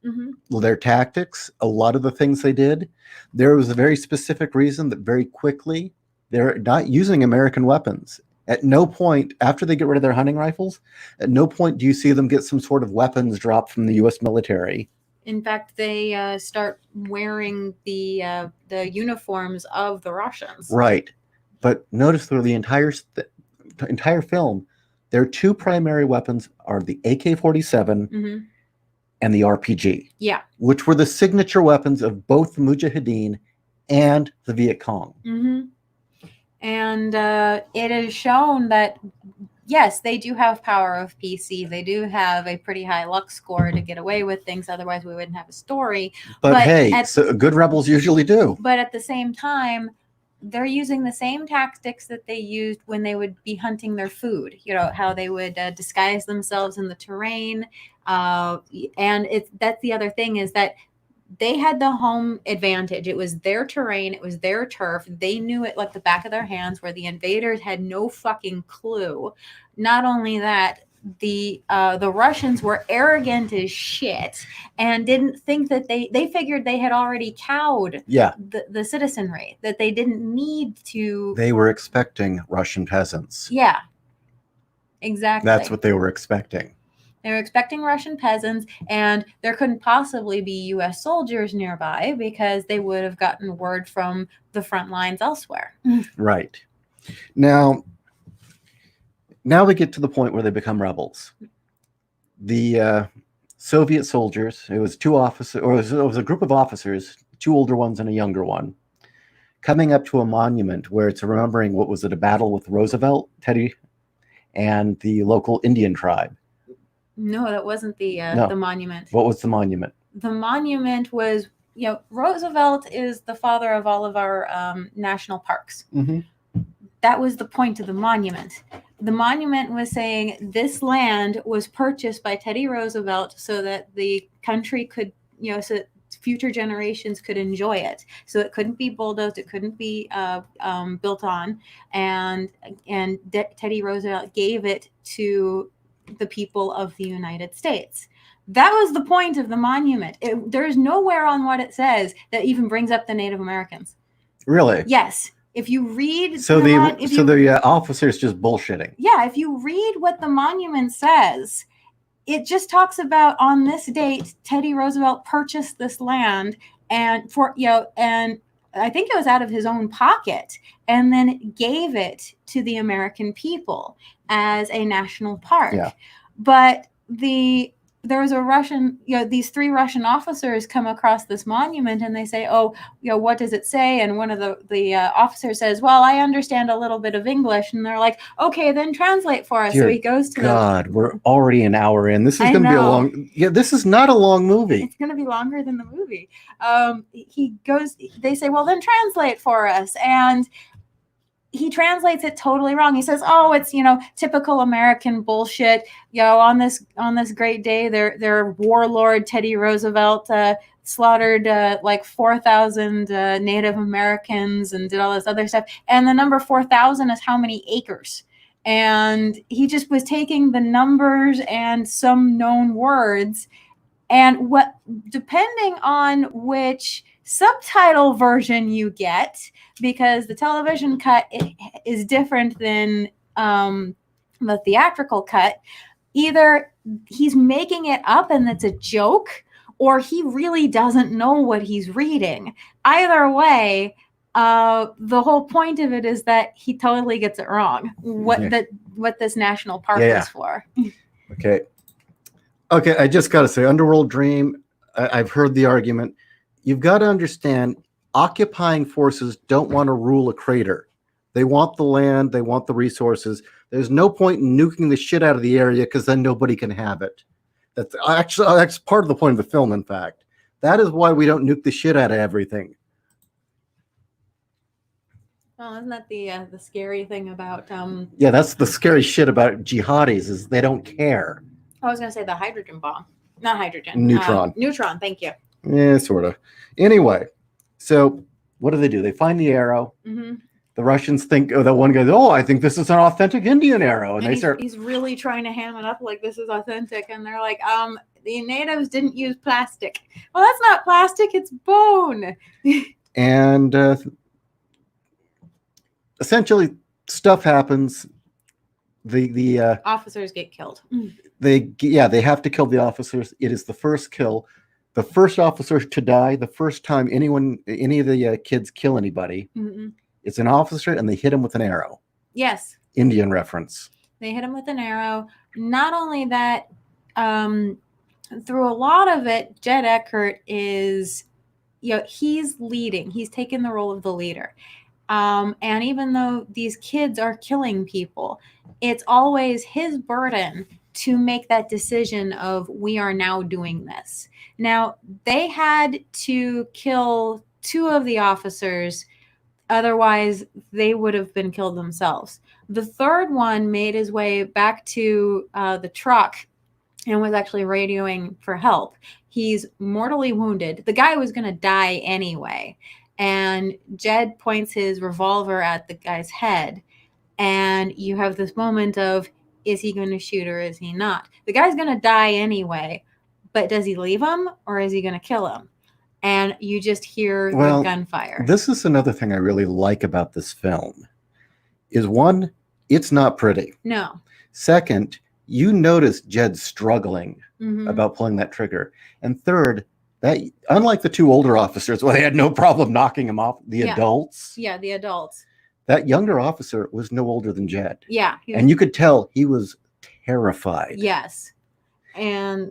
Well, their tactics, a lot of the things they did, there was a very specific reason that very quickly they're not using American weapons. At no point, after they get rid of their hunting rifles, at no point do you see them get some sort of weapons dropped from the U.S. military. In fact, they start wearing the uniforms of the Russians. Right. But notice through the entire film, their two primary weapons are the AK-47 and the RPG. Yeah. Which were the signature weapons of both the Mujahideen and the Viet Cong. And it is shown that, yes, they do have power of PC. They do have a pretty high luck score to get away with things. Otherwise, we wouldn't have a story. But hey, so good rebels usually do. But at the same time, they're using the same tactics that they used when they would be hunting their food. You know, how they would disguise themselves in the terrain. And that's the other thing, is that they had the home advantage. It was their terrain. It was their turf. They knew it like the back of their hands, where the invaders had no fucking clue. Not only that, the Russians were arrogant as shit and didn't think that they figured they had already cowed the citizenry, that they didn't need to. They were expecting Russian peasants. Yeah, exactly. That's what they were expecting. They were expecting Russian peasants, and there couldn't possibly be U.S. soldiers nearby because they would have gotten word from the front lines elsewhere. Right. Now we get to the point where they become rebels. The Soviet soldiers, it was two officers, or it was a group of officers, two older ones and a younger one, coming up to a monument where it's remembering what was it, a battle with Roosevelt, Teddy, and the local Indian tribe. No, that wasn't the monument. What was the monument? The monument was, Roosevelt is the father of all of our national parks. That was the point of the monument. The monument was saying this land was purchased by Teddy Roosevelt so that the country could, future generations could enjoy it. So it couldn't be bulldozed, it couldn't be built on, and Teddy Roosevelt gave it to the people of the United States. That was the point of the monument. There's nowhere on what it says that even brings up the Native Americans. Really? Yes. If you read the officer's just bullshitting. Yeah, if you read what the monument says, it just talks about on this date Teddy Roosevelt purchased this land and I think it was out of his own pocket, and then gave it to the American people as a national park. Yeah. But there was a Russian, these 3 Russian officers come across this monument and they say, oh, what does it say? And one of the officers says, well, I understand a little bit of English. And they're like, okay, then translate for us. Dear so he goes to God, we're already an hour in. This is going to be a long, this is not a long movie. It's going to be longer than the movie. They say, well, then translate for us. And he translates it totally wrong. He says, oh, it's, typical American bullshit. On this great day, their warlord, Teddy Roosevelt, slaughtered like 4,000 Native Americans and did all this other stuff. And the number 4,000 is how many acres. And he just was taking the numbers and some known words. And depending on which subtitle version you get, because the television cut is different than the theatrical cut, either he's making it up and it's a joke, or he really doesn't know what he's reading. Either way, the whole point of it is that he totally gets it wrong. What this national park is for. Okay, I just got to say, Underworld Dream, I've heard the argument. You've got to understand, occupying forces don't want to rule a crater. They want the land, they want the resources. There's no point in nuking the shit out of the area because then nobody can have it. That's part of the point of the film, in fact. That is why we don't nuke the shit out of everything. Well, isn't that the scary thing about... Yeah, that's the scary shit about jihadis, is they don't care. I was going to say the hydrogen bomb. Not hydrogen. Neutron. Neutron, thank you. Yeah, sort of. Anyway, so what do? They find the arrow. Mm-hmm. The Russians think, that one guy, I think this is an authentic Indian arrow. And he's really trying to ham it up like this is authentic. And they're like, the natives didn't use plastic. Well, that's not plastic, it's bone. And essentially, stuff happens. The officers get killed. They have to kill the officers. It is the first kill. The first officer to die, the first time any of the kids kill anybody, it's an officer, and they hit him with an arrow. Yes. Indian reference. They hit him with an arrow. Not only that, through a lot of it, Jed Eckert is, he's leading. He's taken the role of the leader. And even though these kids are killing people, it's always his burden to make that decision of, we are now doing this. Now, they had to kill 2 of the officers, otherwise they would have been killed themselves. The third one made his way back to the truck and was actually radioing for help. He's mortally wounded. The guy was going to die anyway. And Jed points his revolver at the guy's head. And you have this moment of, is he going to shoot or is he not? The guy's going to die anyway, but does he leave him or is he going to kill him? And you just hear the gunfire. This is another thing I really like about this film. Is one, it's not pretty. No. Second, you notice Jed struggling about pulling that trigger. And third, that unlike the 2 older officers, where they had no problem knocking him off, the adults. Yeah, the adults. That younger officer was no older than Jed. Yeah. And you could tell he was terrified. Yes. And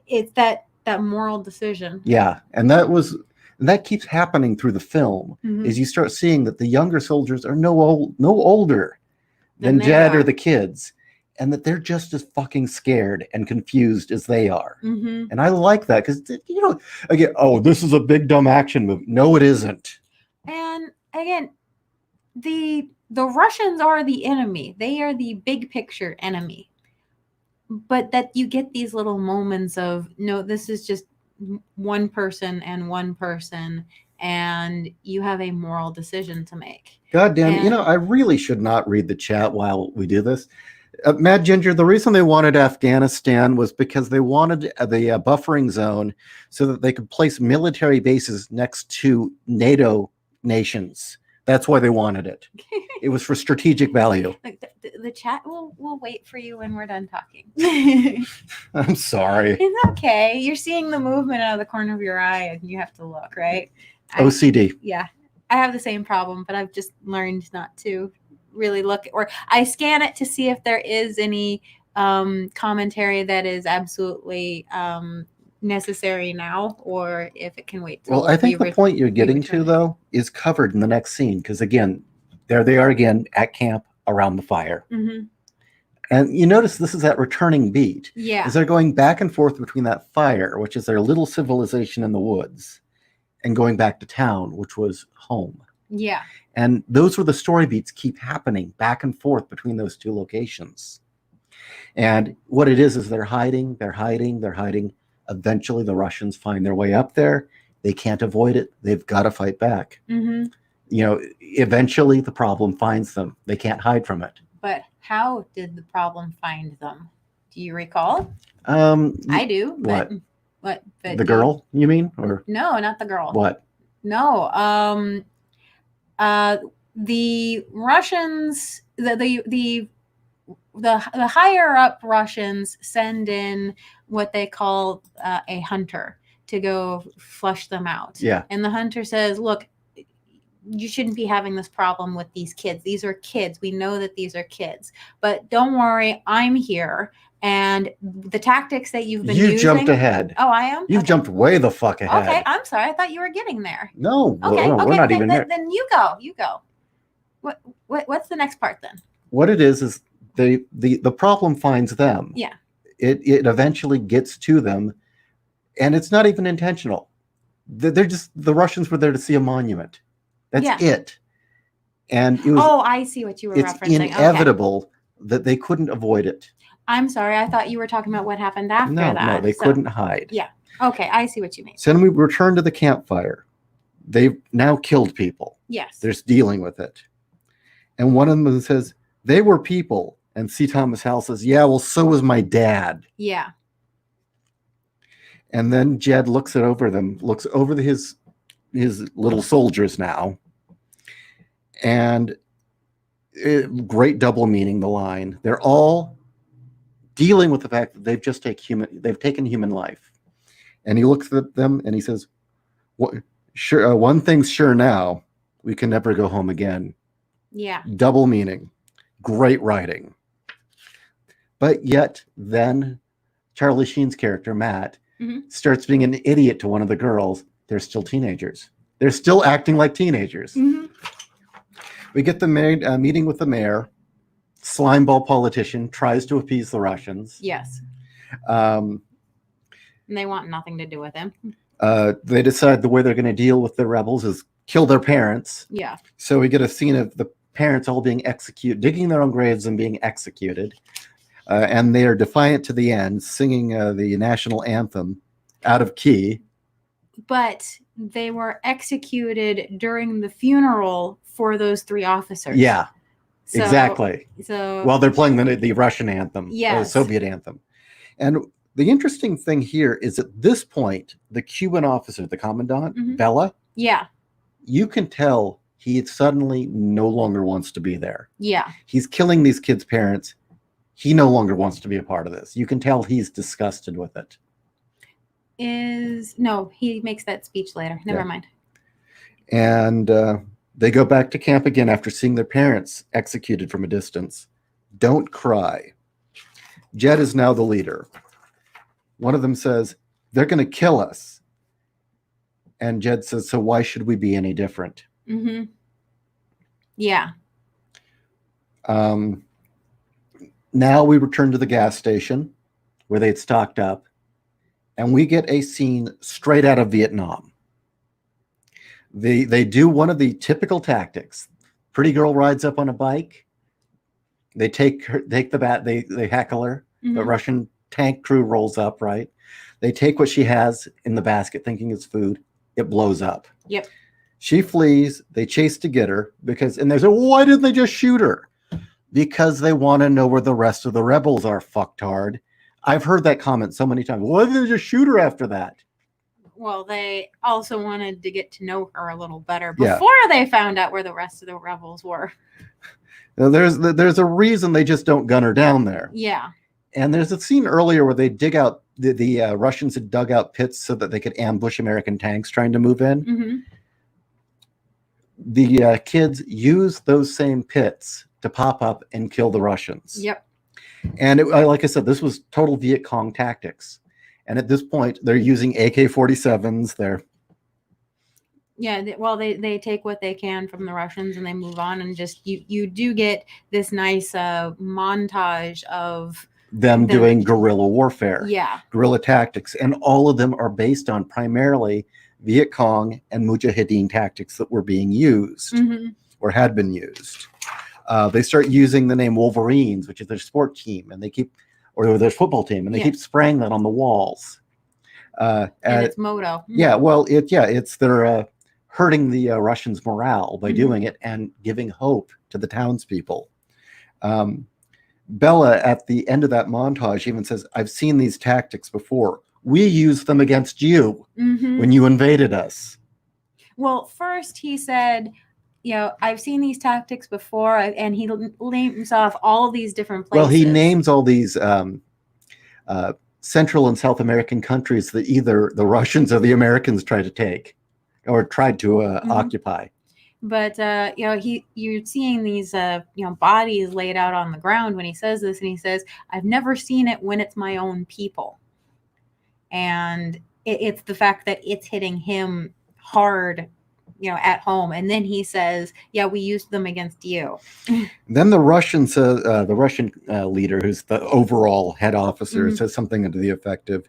it's that moral decision. Yeah. And that keeps happening through the film, is you start seeing that the younger soldiers are no older than Jed or the kids, and that they're just as fucking scared and confused as they are. And I like that because, again, this is a big dumb action movie. No, it isn't. And again, the Russians are the enemy. They are the big picture enemy. But that you get these little moments of, no, this is just one person and one person, and you have a moral decision to make. God damn, And- I really should not read the chat while we do this. Mad Ginger, the reason they wanted Afghanistan was because they wanted the buffering zone so that they could place military bases next to NATO nations. That's why they wanted it. It was for strategic value. Like the chat will wait for you when we're done talking. I'm sorry. It's okay. You're seeing the movement out of the corner of your eye, and you have to look, right? OCD. Yeah, I have the same problem, but I've just learned not to really look, or I scan it to see if there is any commentary that is absolutely necessary now, or if it can wait. Well, I think the point you're getting to, though, is covered in the next scene, because again, there they are again at camp around the fire. Mm-hmm. And you notice this is that returning beat. Yeah. As they're going back and forth between that fire, which is their little civilization in the woods, and going back to town, which was home. Yeah. And those were the story beats keep happening back and forth between those two locations. And what it is they're hiding. Eventually the Russians find their way up there. They can't avoid it. They've got to fight back. Mm-hmm. Eventually the problem finds them. They can't hide from it. But how did the problem find them? Do you recall? I do. What? But the girl, you mean? Or no, not the girl. What? No. The Russians, the higher up Russians send in what they call a hunter to go flush them out. Yeah. And the hunter says, look, you shouldn't be having this problem with these kids. These are kids. We know that these are kids. But don't worry, I'm here. And the tactics that you've been using... You jumped ahead. Oh, I am? You've jumped way the fuck ahead. Okay, I'm sorry. I thought you were getting there. No, okay, we're not even there. Then you go. You go. What's the next part then? What it is the problem finds them. Yeah. It eventually gets to them, and it's not even intentional. They're just, the Russians were there to see a monument. That's it. And it was, I see what you were it's referencing. It's inevitable that they couldn't avoid it. I'm sorry. I thought you were talking about what happened after that. No, they couldn't hide. Yeah. Okay, I see what you mean. So then we return to the campfire. They've now killed people. Yes. They're dealing with it. And one of them says, they were people. And C. Thomas Howell says, yeah, well, so was my dad. Yeah. And then Jed looks over his little soldiers now. And great double meaning, the line. They're all dealing with the fact that they've just taken human life. And he looks at them and he says, one thing's sure now, we can never go home again. Yeah. Double meaning. Great writing. But yet then Charlie Sheen's character, Matt, starts being an idiot to one of the girls. They're still teenagers. They're still acting like teenagers. Mm-hmm. We get the meeting with the mayor. Slimeball politician tries to appease the Russians. Yes. And they want nothing to do with him. They decide the way they're going to deal with the rebels is kill their parents. Yeah. So we get a scene of the parents all being executed, digging their own graves and being executed. And they are defiant to the end, singing the national anthem out of key. But they were executed during the funeral for those three officers. Yeah, exactly. So while they're playing the Russian anthem, the Soviet anthem. And the interesting thing here is at this point, the Cuban officer, the commandant, Bella, you can tell he suddenly no longer wants to be there. Yeah. He's killing these kids' parents. He no longer wants to be a part of this. You can tell he's disgusted with it. No, he makes that speech later. Never mind. And they go back to camp again after seeing their parents executed from a distance. Don't cry. Jed is now the leader. One of them says, they're going to kill us. And Jed says, so why should we be any different? Mm-hmm. Yeah. Now we return to the gas station where they'd stocked up, and we get a scene straight out of Vietnam. They do one of the typical tactics. Pretty girl rides up on a bike. They take the bat. They heckle her. The Russian tank crew rolls up, right? They take what she has in the basket thinking it's food. It blows up. Yep. She flees. They chase to get her and they say, why didn't they just shoot her? Because they want to know where the rest of the rebels are, fucktard. I've heard that comment so many times. Why didn't they just shoot her after that? Well, they also wanted to get to know her a little better Yeah. before they found out where the rest of the rebels were. Now, there's a reason they just don't gun her down there. Yeah. And there's a scene earlier where they dig out, the Russians had dug out pits so that they could ambush American tanks trying to move in. Mm-hmm. The kids use those same pits to pop up and kill the Russians. Yep. And like I said, this was total Viet Cong tactics. And at this point, they're using AK-47s. They take what they can from the Russians and they move on, and just you do get this nice montage of them doing guerrilla warfare. Yeah. Guerrilla tactics. And all of them are based on primarily Viet Cong and Mujahideen tactics that were being used or had been used. They start using the name Wolverines, which is their sport team, and they keep, or their football team, and they keep spraying that on the walls. And it's moto. Yeah, well, they're hurting the Russians' morale by doing it and giving hope to the townspeople. Bella, at the end of that montage, even says, I've seen these tactics before. We used them against you when you invaded us. Well, first he said, I've seen these tactics before, and he names off all these different places. Well, he names all these Central and South American countries that either the Russians or the Americans tried to take or tried to occupy. But you're seeing these bodies laid out on the ground when he says this, and he says, I've never seen it when it's my own people. And it's the fact that it's hitting him hard, at home. And then he says, we used them against you. Then the Russian leader, who's the overall head officer, says something to the effect of,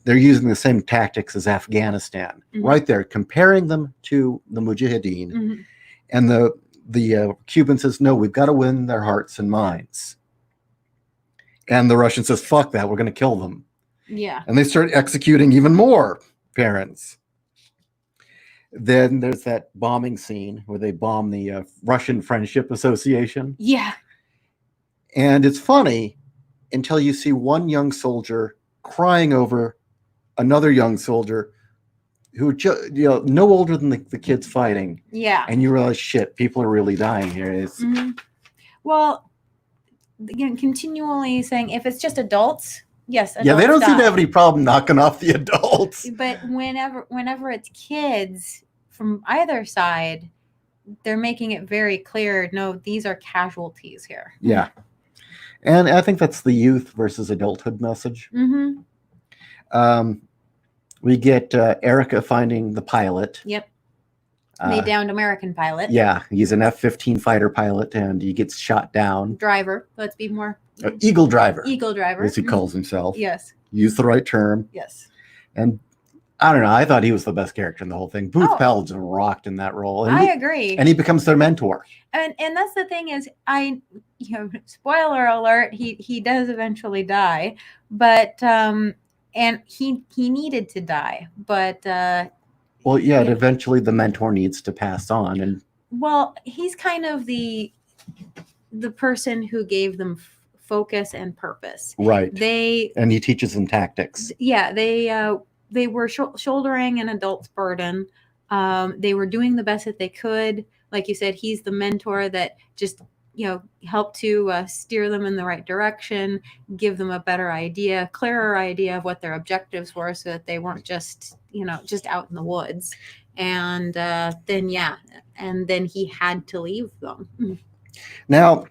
they're using the same tactics as Afghanistan, right there, comparing them to the Mujahideen. And the Cuban says, no, we've got to win their hearts and minds. And the Russian says, fuck that, we're going to kill them. Yeah. And they start executing even more parents. Then there's that bombing scene where they bomb the Russian Friendship Association. Yeah. And it's funny until you see one young soldier crying over another young soldier who no older than the kids fighting. Yeah. And you realize, shit, people are really dying here. Well, again, continually saying, if it's just adults, yes, adults they don't die. seem to have any problem knocking off the adults. But whenever it's kids from either side, they're making it very clear, no, these are casualties here. Yeah. And I think that's the youth versus adulthood message. We get Erica finding the pilot. Yep. The downed American pilot. Yeah, he's an F-15 fighter pilot, and he gets shot down. Driver. Let's be more. Eagle driver. Eagle driver. As he calls himself. Yes. Use the right term. Yes. And I don't know. I thought he was the best character in the whole thing. Booth Paladin rocked in that role. And I agree. And he becomes their mentor. And that's the thing is, spoiler alert, he does eventually die, but and he needed to die, but eventually the mentor needs to pass on, and he's kind of the person who gave them focus and purpose. Right. And he teaches them tactics. Yeah, they were shouldering an adult's burden. They were doing the best that they could. Like you said, he's the mentor that just, helped to steer them in the right direction, give them a better idea, clearer idea of what their objectives were so that they weren't just out in the woods. And then he had to leave them. Now,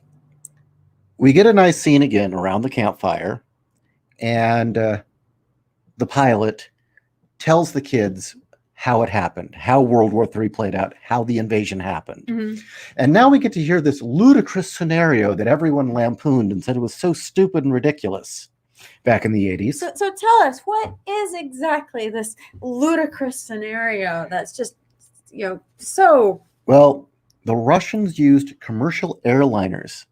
we get a nice scene again around the campfire, and the pilot tells the kids how it happened, how World War III played out, how the invasion happened. And now we get to hear this ludicrous scenario that everyone lampooned and said it was so stupid and ridiculous back in the 80s. So tell us, what is exactly this ludicrous scenario that's just, so... Well, the Russians used commercial airliners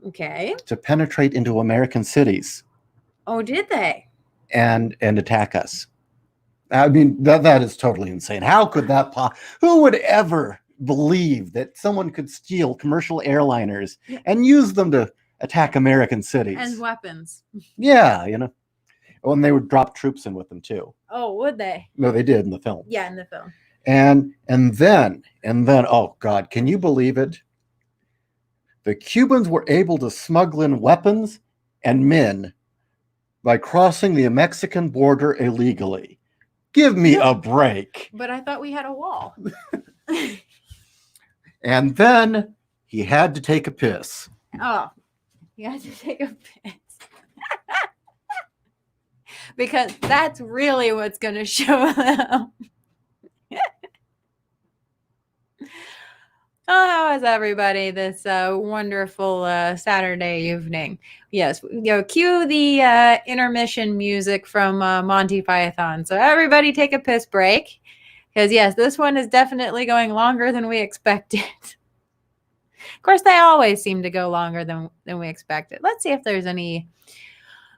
Okay. to penetrate into American cities Oh, did they? and attack us. I mean, that is totally insane. How could that who would ever believe that someone could steal commercial airliners and use them to attack American cities? As weapons. Yeah, you know. Well, and they would drop troops in with them too. Oh, would they? No, they did in the film. Yeah, in the film. And then, oh God, can you believe it? The Cubans were able to smuggle in weapons and men by crossing the Mexican border illegally. Give me a break. But I thought we had a wall. And then he had to take a piss. Oh, he had to take a piss. Because that's really what's going to show them. Oh, how is everybody this wonderful Saturday evening? Yes, cue the intermission music from Monty Python. So everybody take a piss break. Because, yes, this one is definitely going longer than we expected. Of course, they always seem to go longer than we expected. Let's see if there's any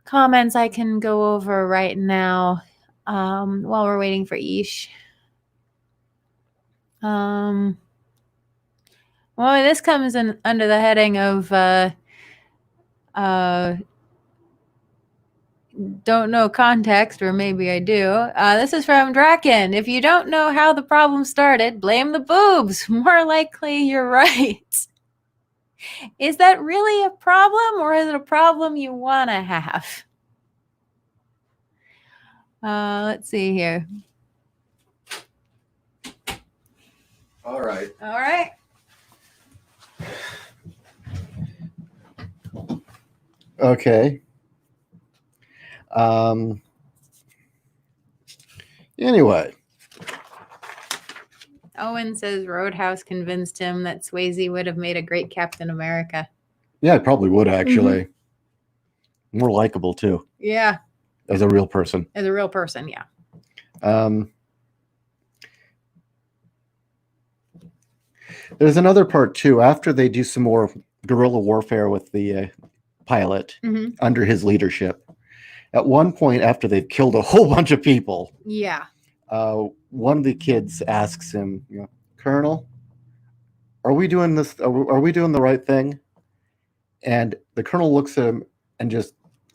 comments I can go over right now while we're waiting for Ish. Well, this comes in under the heading of don't know context, or maybe I do. This is from Draken. If you don't know how the problem started, blame the boobs. More likely you're right. Is that really a problem, or is it a problem you want to have? Let's see here. All right. All right. Okay. Anyway. Owen says Roadhouse convinced him that Swayze would have made a great Captain America. Yeah, it probably would actually. More likable too. Yeah. As a real person. As a real person, yeah. There's another part too. After they do some more guerrilla warfare with the pilot under his leadership, at one point after they've killed a whole bunch of people, one of the kids asks him, Colonel, are we doing this? Are we doing the right thing? And the colonel looks at him and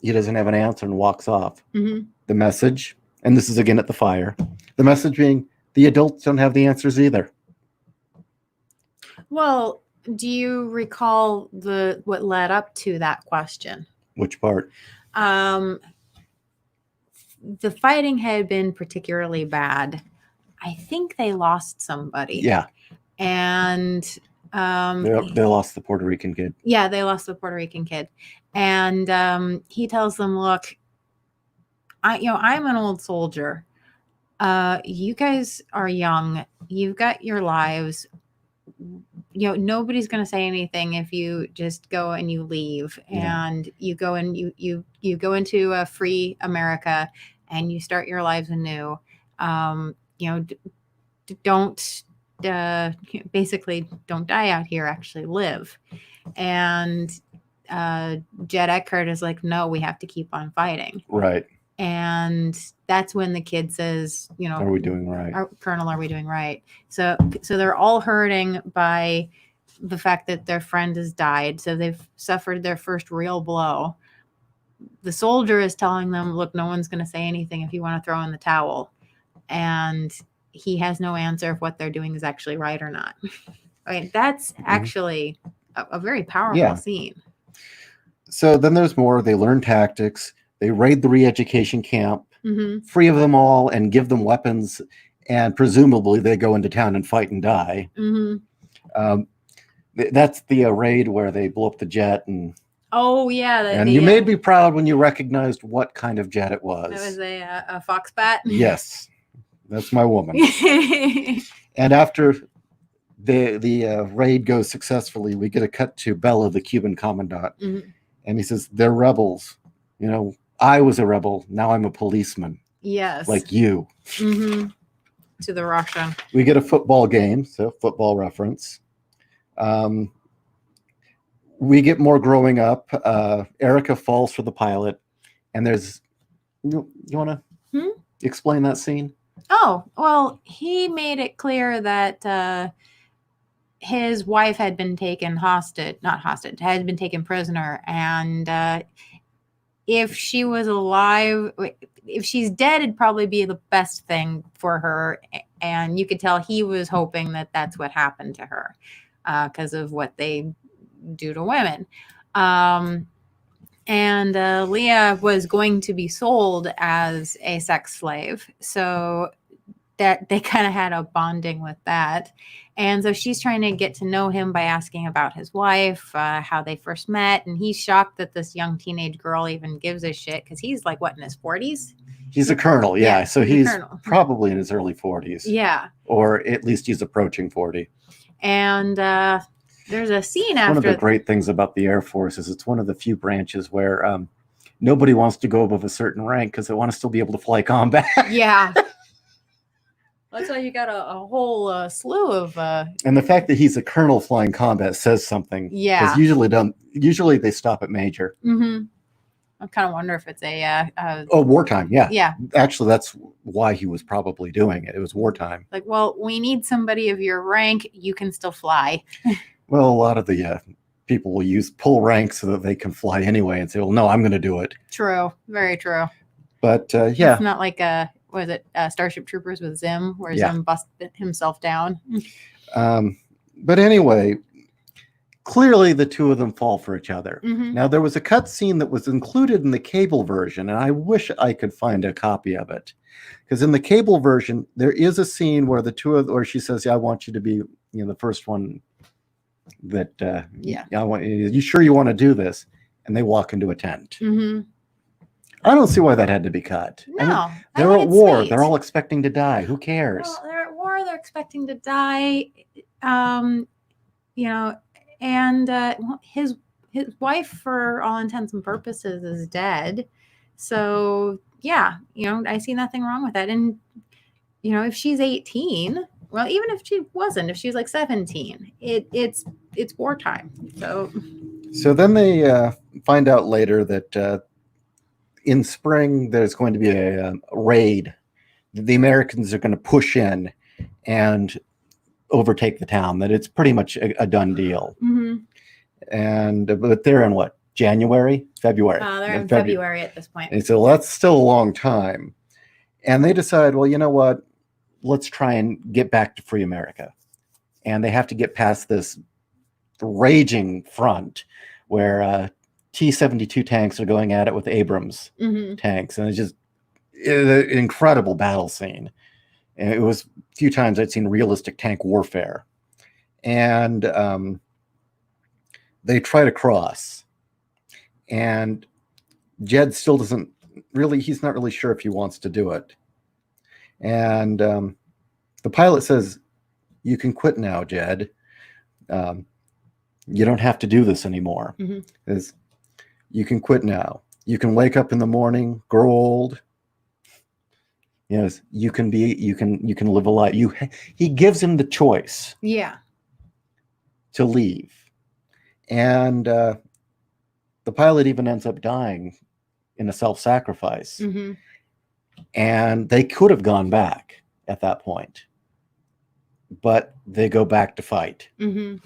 he doesn't have an answer and walks off. The message, and this is again at the fire, the message being the adults don't have the answers either. Well, do you recall what led up to that question? Which part? The fighting had been particularly bad. I think they lost somebody. Yeah. And they lost the Puerto Rican kid. Yeah, they lost the Puerto Rican kid. And he tells them, look, I'm an old soldier. You guys are young. You've got your lives. Nobody's going to say anything if you just go and you leave and you go and you go into a free America and you start your lives anew. Don't basically don't die out here, actually live. And Jed Eckert is like, no, we have to keep on fighting. Right. And that's when the kid says, are we doing right? Colonel, are we doing right? So they're all hurting by the fact that their friend has died. So they've suffered their first real blow. The soldier is telling them, look, no one's going to say anything if you want to throw in the towel. And he has no answer if what they're doing is actually right or not. I mean, that's actually a very powerful scene. So then there's more. They learn tactics. They raid the Reeducation Camp, free of them all, and give them weapons. And presumably they go into town and fight and die. That's the raid where they blow up the jet. Oh, yeah. And you made me proud when you recognized what kind of jet it was. That was a Foxbat? Yes. That's my woman. And after the raid goes successfully, we get a cut to Bella, the Cuban commandant. And he says, they're rebels. I was a rebel. Now I'm a policeman. Yes. Like you. To the Russian. We get a football game, so football reference. we get more growing up. Erica falls for the pilot, and there's you want to explain that scene? Oh, well, he made it clear that his wife had been taken had been taken prisoner, and if she was alive, if she's dead, it'd probably be the best thing for her. And you could tell he was hoping that that's what happened to her because of what they do to women. And Leah was going to be sold as a sex slave. So that they kind of had a bonding with that. And so she's trying to get to know him by asking about his wife, how they first met. And he's shocked that this young teenage girl even gives a shit because he's like, what, in his 40s? He's a colonel, yeah. So he's probably in his early 40s. Yeah. Or at least he's approaching 40. And there's a scene after. One of the great things about the Air Force is it's one of the few branches where nobody wants to go above a certain rank because they want to still be able to fly combat. Yeah. That's why you got a whole slew of. And the fact that he's a colonel flying combat says something. Yeah. Because usually they stop at major. Mm-hmm. I kind of wonder if it's a. Wartime. Yeah. Yeah. Actually, that's why he was probably doing it. It was wartime. Like, well, we need somebody of your rank. You can still fly. Well, a lot of the people will use pull rank so that they can fly anyway and say, well, no, I'm going to do it. True. Very true. But yeah. It's not like was it Starship Troopers with Zim, where Zim busted himself down? But anyway, clearly the two of them fall for each other. Mm-hmm. Now, there was a cut scene that was included in the cable version, and I wish I could find a copy of it. Because in the cable version, there is a scene where where she says, yeah, I want you to be the first one that, you sure you want to do this? And they walk into a tent. Mm-hmm. I don't see why that had to be cut. No. I mean, they're at war. Sweet. They're all expecting to die. Who cares? Well, they're at war. They're expecting to die. And his wife, for all intents and purposes, is dead. So, yeah, I see nothing wrong with that. And, if she's 18, well, even if she wasn't, if she was like 17, it's wartime. So then they find out later that in spring, there's going to be a raid. The Americans are going to push in and overtake the town. That it's pretty much a done deal. Mm-hmm. But they're in what? January? February? They're in February at this point. And so that's still a long time. And they decide, well, you know what? Let's try and get back to free America. And they have to get past this raging front where T-72 tanks are going at it with Abrams tanks. And it's just an incredible battle scene. And it was a few times I'd seen realistic tank warfare. And they try to cross. And Jed still doesn't really, he's not really sure if he wants to do it. And the pilot says, you can quit now, Jed. You don't have to do this anymore. You can quit now. You can wake up in the morning, grow old. Yes, you can live a life. He gives him the choice. Yeah. To leave. And the pilot even ends up dying in a self-sacrifice. Mm-hmm. And they could have gone back at that point. But they go back to fight. Mm-hmm.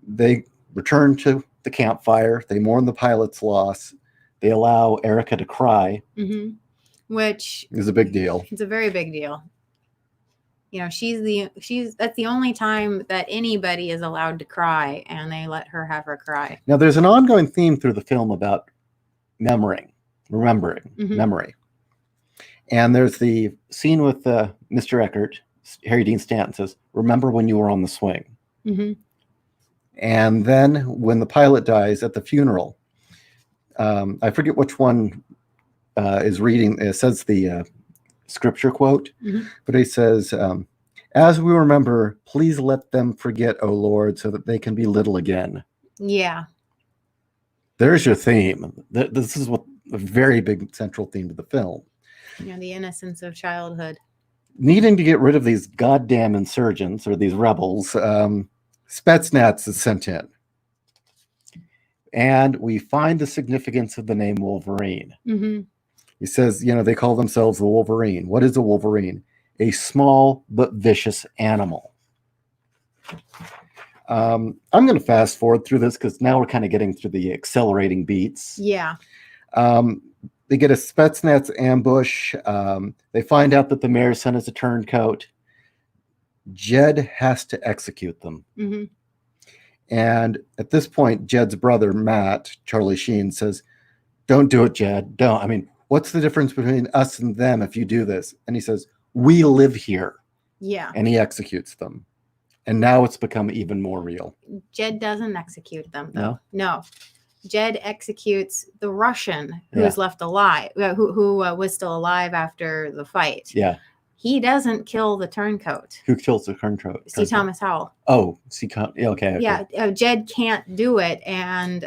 They return to the campfire. They mourn the pilot's loss. They allow Erica to cry. Mm-hmm. Which is a big deal. It's a very big deal. That's the only time that anybody is allowed to cry, and they let her have her cry. Now, there's an ongoing theme through the film about remembering. And there's the scene with Mr. Eckert. Harry Dean Stanton says, remember when you were on the swing. Mm-hmm. And then when the pilot dies at the funeral, I forget which one is reading, it says the scripture quote, but he says, as we remember, please let them forget, O Lord, so that they can be little again. Yeah. There's your theme. This is what a very big central theme to the film. The innocence of childhood. Needing to get rid of these goddamn insurgents or these rebels, Spetsnaz is sent in. And we find the significance of the name Wolverine. Mm-hmm. He says, they call themselves the Wolverine. What is a Wolverine? A small but vicious animal. I'm going to fast forward through this because now we're kind of getting through the accelerating beats. Yeah. They get a Spetsnaz ambush. They find out that the mayor's son is a turncoat. Jed has to execute them. Mm-hmm. And at this point, Jed's brother, Matt, Charlie Sheen, says, "Don't do it, Jed. Don't. I mean, what's the difference between us and them if you do this?" And he says, "We live here." Yeah. And he executes them. And now it's become even more real. Jed doesn't execute them, though. No. Jed executes the Russian who is left alive, who was still alive after the fight. Yeah. He doesn't kill the turncoat. Who kills the turncoat? C. Thomas Howell. Oh, okay. Yeah, Jed can't do it. And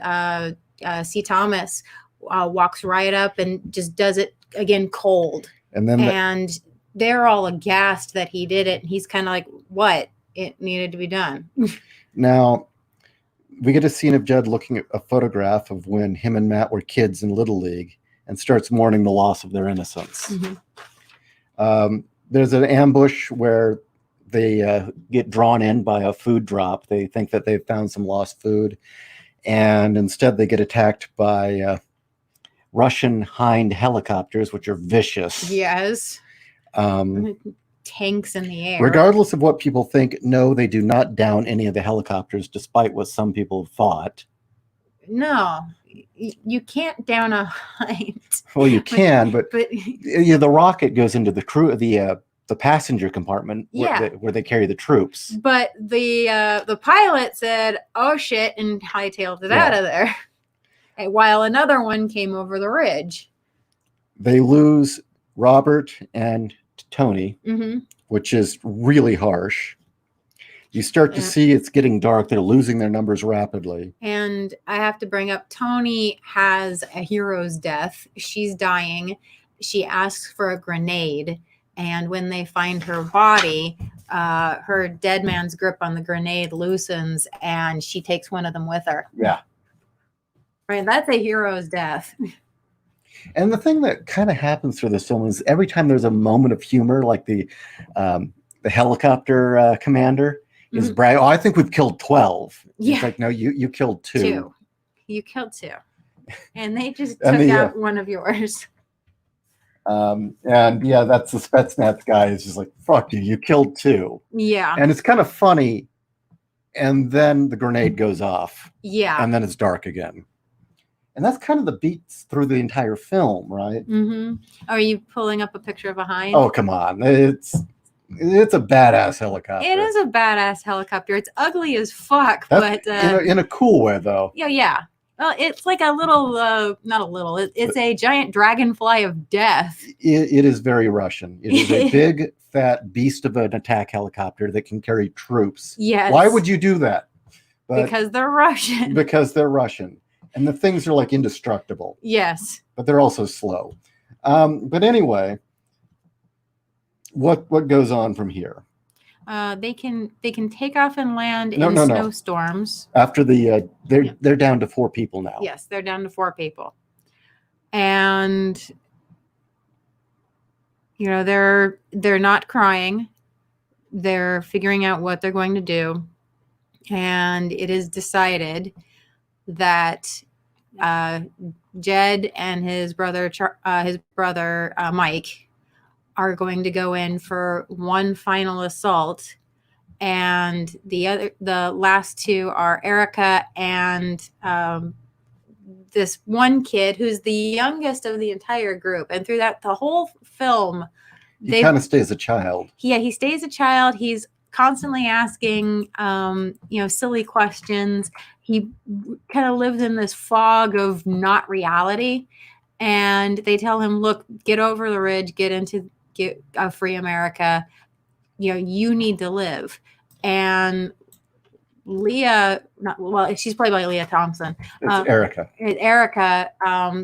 C. Thomas walks right up and just does it again cold. And then they're all aghast that he did it. And he's kind of like, what? It needed to be done. Now, we get a scene of Jed looking at a photograph of when him and Matt were kids in Little League and starts mourning the loss of their innocence. Mm-hmm. There's an ambush where they get drawn in by a food drop. They think that they've found some lost food. And instead they get attacked by Russian Hind helicopters, which are vicious. Yes. Tanks in the air. Regardless of what people think, no, they do not down any of the helicopters, despite what some people thought. No, you can't down a Hind. Well, you can, but the rocket goes into the crew, the passenger compartment where they carry the troops. But the pilot said, "Oh shit," and hightailed it out of there. While another one came over the ridge. They lose Robert and Tony, mm-hmm. which is really harsh. You start to see it's getting dark. They're losing their numbers rapidly. And I have to bring up, Tony has a hero's death. She's dying. She asks for a grenade. And when they find her body, her dead man's grip on the grenade loosens and she takes one of them with her. Yeah. Right. That's a hero's death. And the thing that kind of happens through this film is every time there's a moment of humor, like the helicopter commander is bragging, "Oh, I think we've killed 12." Yeah. It's like, no, you killed 2. You killed 2. And they just took out one of yours. And that's the Spetsnaz guy is just like, "Fuck you, you killed 2." Yeah. And it's kind of funny. And then the grenade goes off. Yeah. And then it's dark again. And that's kind of the beats through the entire film, right? Mm-hmm. Are you pulling up a picture of a Hind? Oh, come on. It's a badass helicopter. It is a badass helicopter. It's ugly as fuck, but in a cool way, though. Yeah. Well, it's like a little, not a little. It's a giant dragonfly of death. It is very Russian. It is a big, fat beast of an attack helicopter that can carry troops. Yes. Why would you do that? Because they're Russian. Because they're Russian. And the things are like indestructible. Yes. But they're also slow. But anyway, what goes on from here? They can take off and land in snowstorms. After they're down to 4 people now. Yes, they're down to 4 people. And they're not crying. They're figuring out what they're going to do. And it is decided that Jed and his brother Mike are going to go in for one final assault, and the last 2 are Erica and this one kid who's the youngest of the entire group. And through the whole film, he kind of stays a child. Yeah, he stays a child. He's constantly asking silly questions. He kind of lives in this fog of not reality. And they tell him, "Look, get over the ridge, get a free America. You need to live." And she's played by Leah Thompson. It's Erica. Erica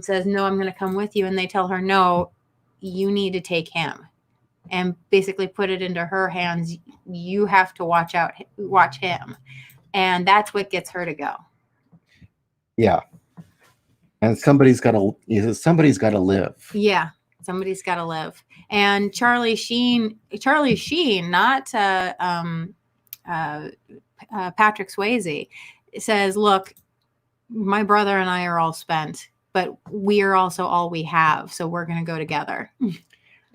says, "No, I'm going to come with you." And they tell her, "No, you need to take him." And basically put it into her hands. You have to watch him. And that's what gets her to go. Yeah. And somebody's got to live. Yeah, somebody's got to live. And Charlie Sheen, not Patrick Swayze, says, look, my brother and I are all spent, but we are also all we have. So we're going to go together.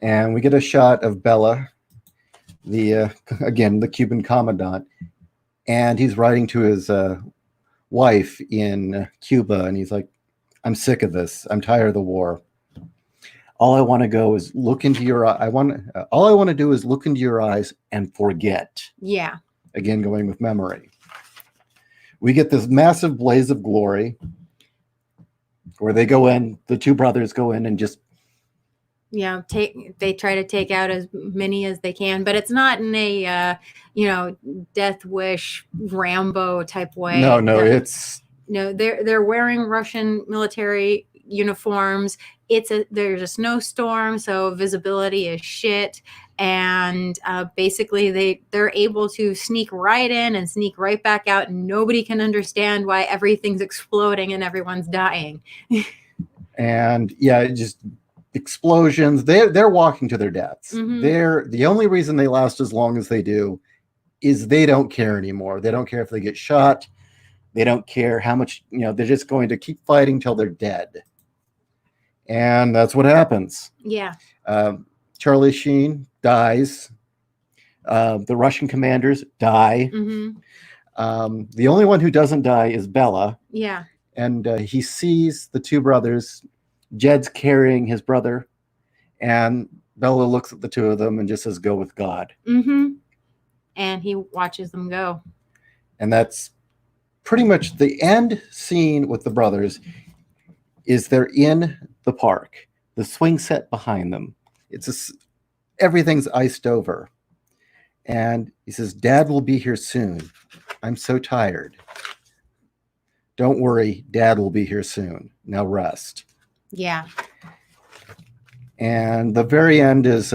And we get a shot of Bella, the Cuban commandant, and he's writing to his wife in Cuba, and he's like, I'm sick of this. I'm tired of the war. All I want to go is look into your all I want to do is look into your eyes and forget. Yeah. Again, going with memory. We get this massive blaze of glory where they go in, the two brothers go in and just they try to take out as many as they can, but it's not in a Death Wish Rambo type way. They're wearing Russian military uniforms. There's a snowstorm, so visibility is shit, and basically they're able to sneak right in and sneak right back out, and nobody can understand why everything's exploding and everyone's dying. And just explosions. They're walking to their deaths. Mm-hmm. The only reason they last as long as they do is they don't care anymore. They don't care if they get shot. They don't care how much, they're just going to keep fighting till they're dead. And that's what happens. Yeah. Charlie Sheen dies. The Russian commanders die. Mm-hmm. The only one who doesn't die is Bella. Yeah. And he sees the two brothers. Jed's carrying his brother, and Bella looks at the two of them and just says, go with God. Mm-hmm. And he watches them go. And that's pretty much the end scene with the brothers. Is they're in the park, the swing set behind them. Everything's iced over. And he says, Dad will be here soon. I'm so tired. Don't worry, Dad will be here soon. Now rest. Yeah. And the very end is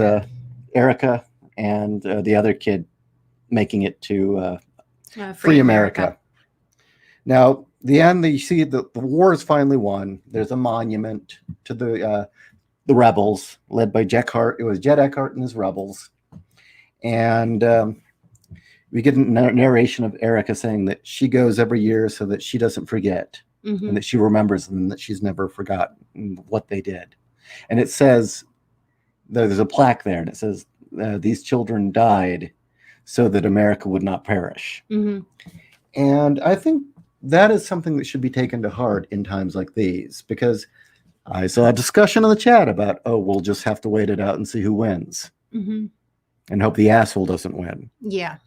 Erica and the other kid making it to Free America. Now, the end, you see the war is finally won. There's a monument to the rebels led by Jed Eckert. It was Jed Eckert and his rebels. And we get a narration of Erica saying that she goes every year so that she doesn't forget. Mm-hmm. And that she remembers them, that she's never forgotten what they did. And it says, there's a plaque there, and it says, these children died so that America would not perish. Mm-hmm. And I think that is something that should be taken to heart in times like these, because I saw a discussion in the chat about, we'll just have to wait it out and see who wins. Mm-hmm. And hope the asshole doesn't win. Yeah.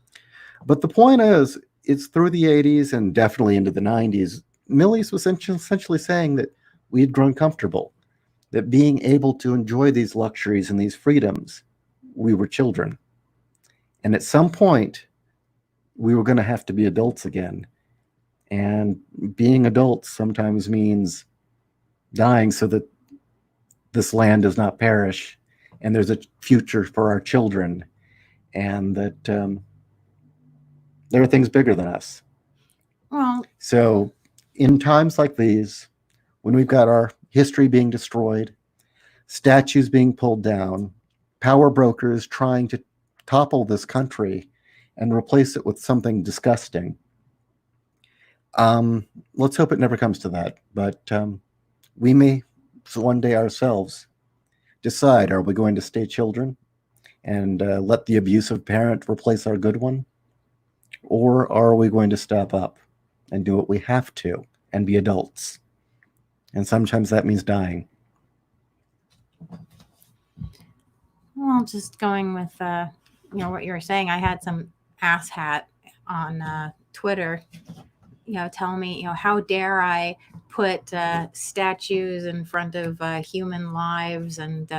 But the point is, it's through the 80s and definitely into the 90s, Milius was essentially saying that we had grown comfortable, that being able to enjoy these luxuries and these freedoms, we were children. And at some point, we were going to have to be adults again. And being adults sometimes means dying so that this land does not perish and there's a future for our children, and that there are things bigger than us. Well, so in times like these, when we've got our history being destroyed, statues being pulled down, power brokers trying to topple this country and replace it with something disgusting, let's hope it never comes to that. But we may one day ourselves decide, are we going to stay children and let the abusive parent replace our good one? Or are we going to step up and do what we have to and be adults? And sometimes that means dying. Well, just going with what you were saying, I had some asshat on Twitter, tell me, how dare I put statues in front of human lives, and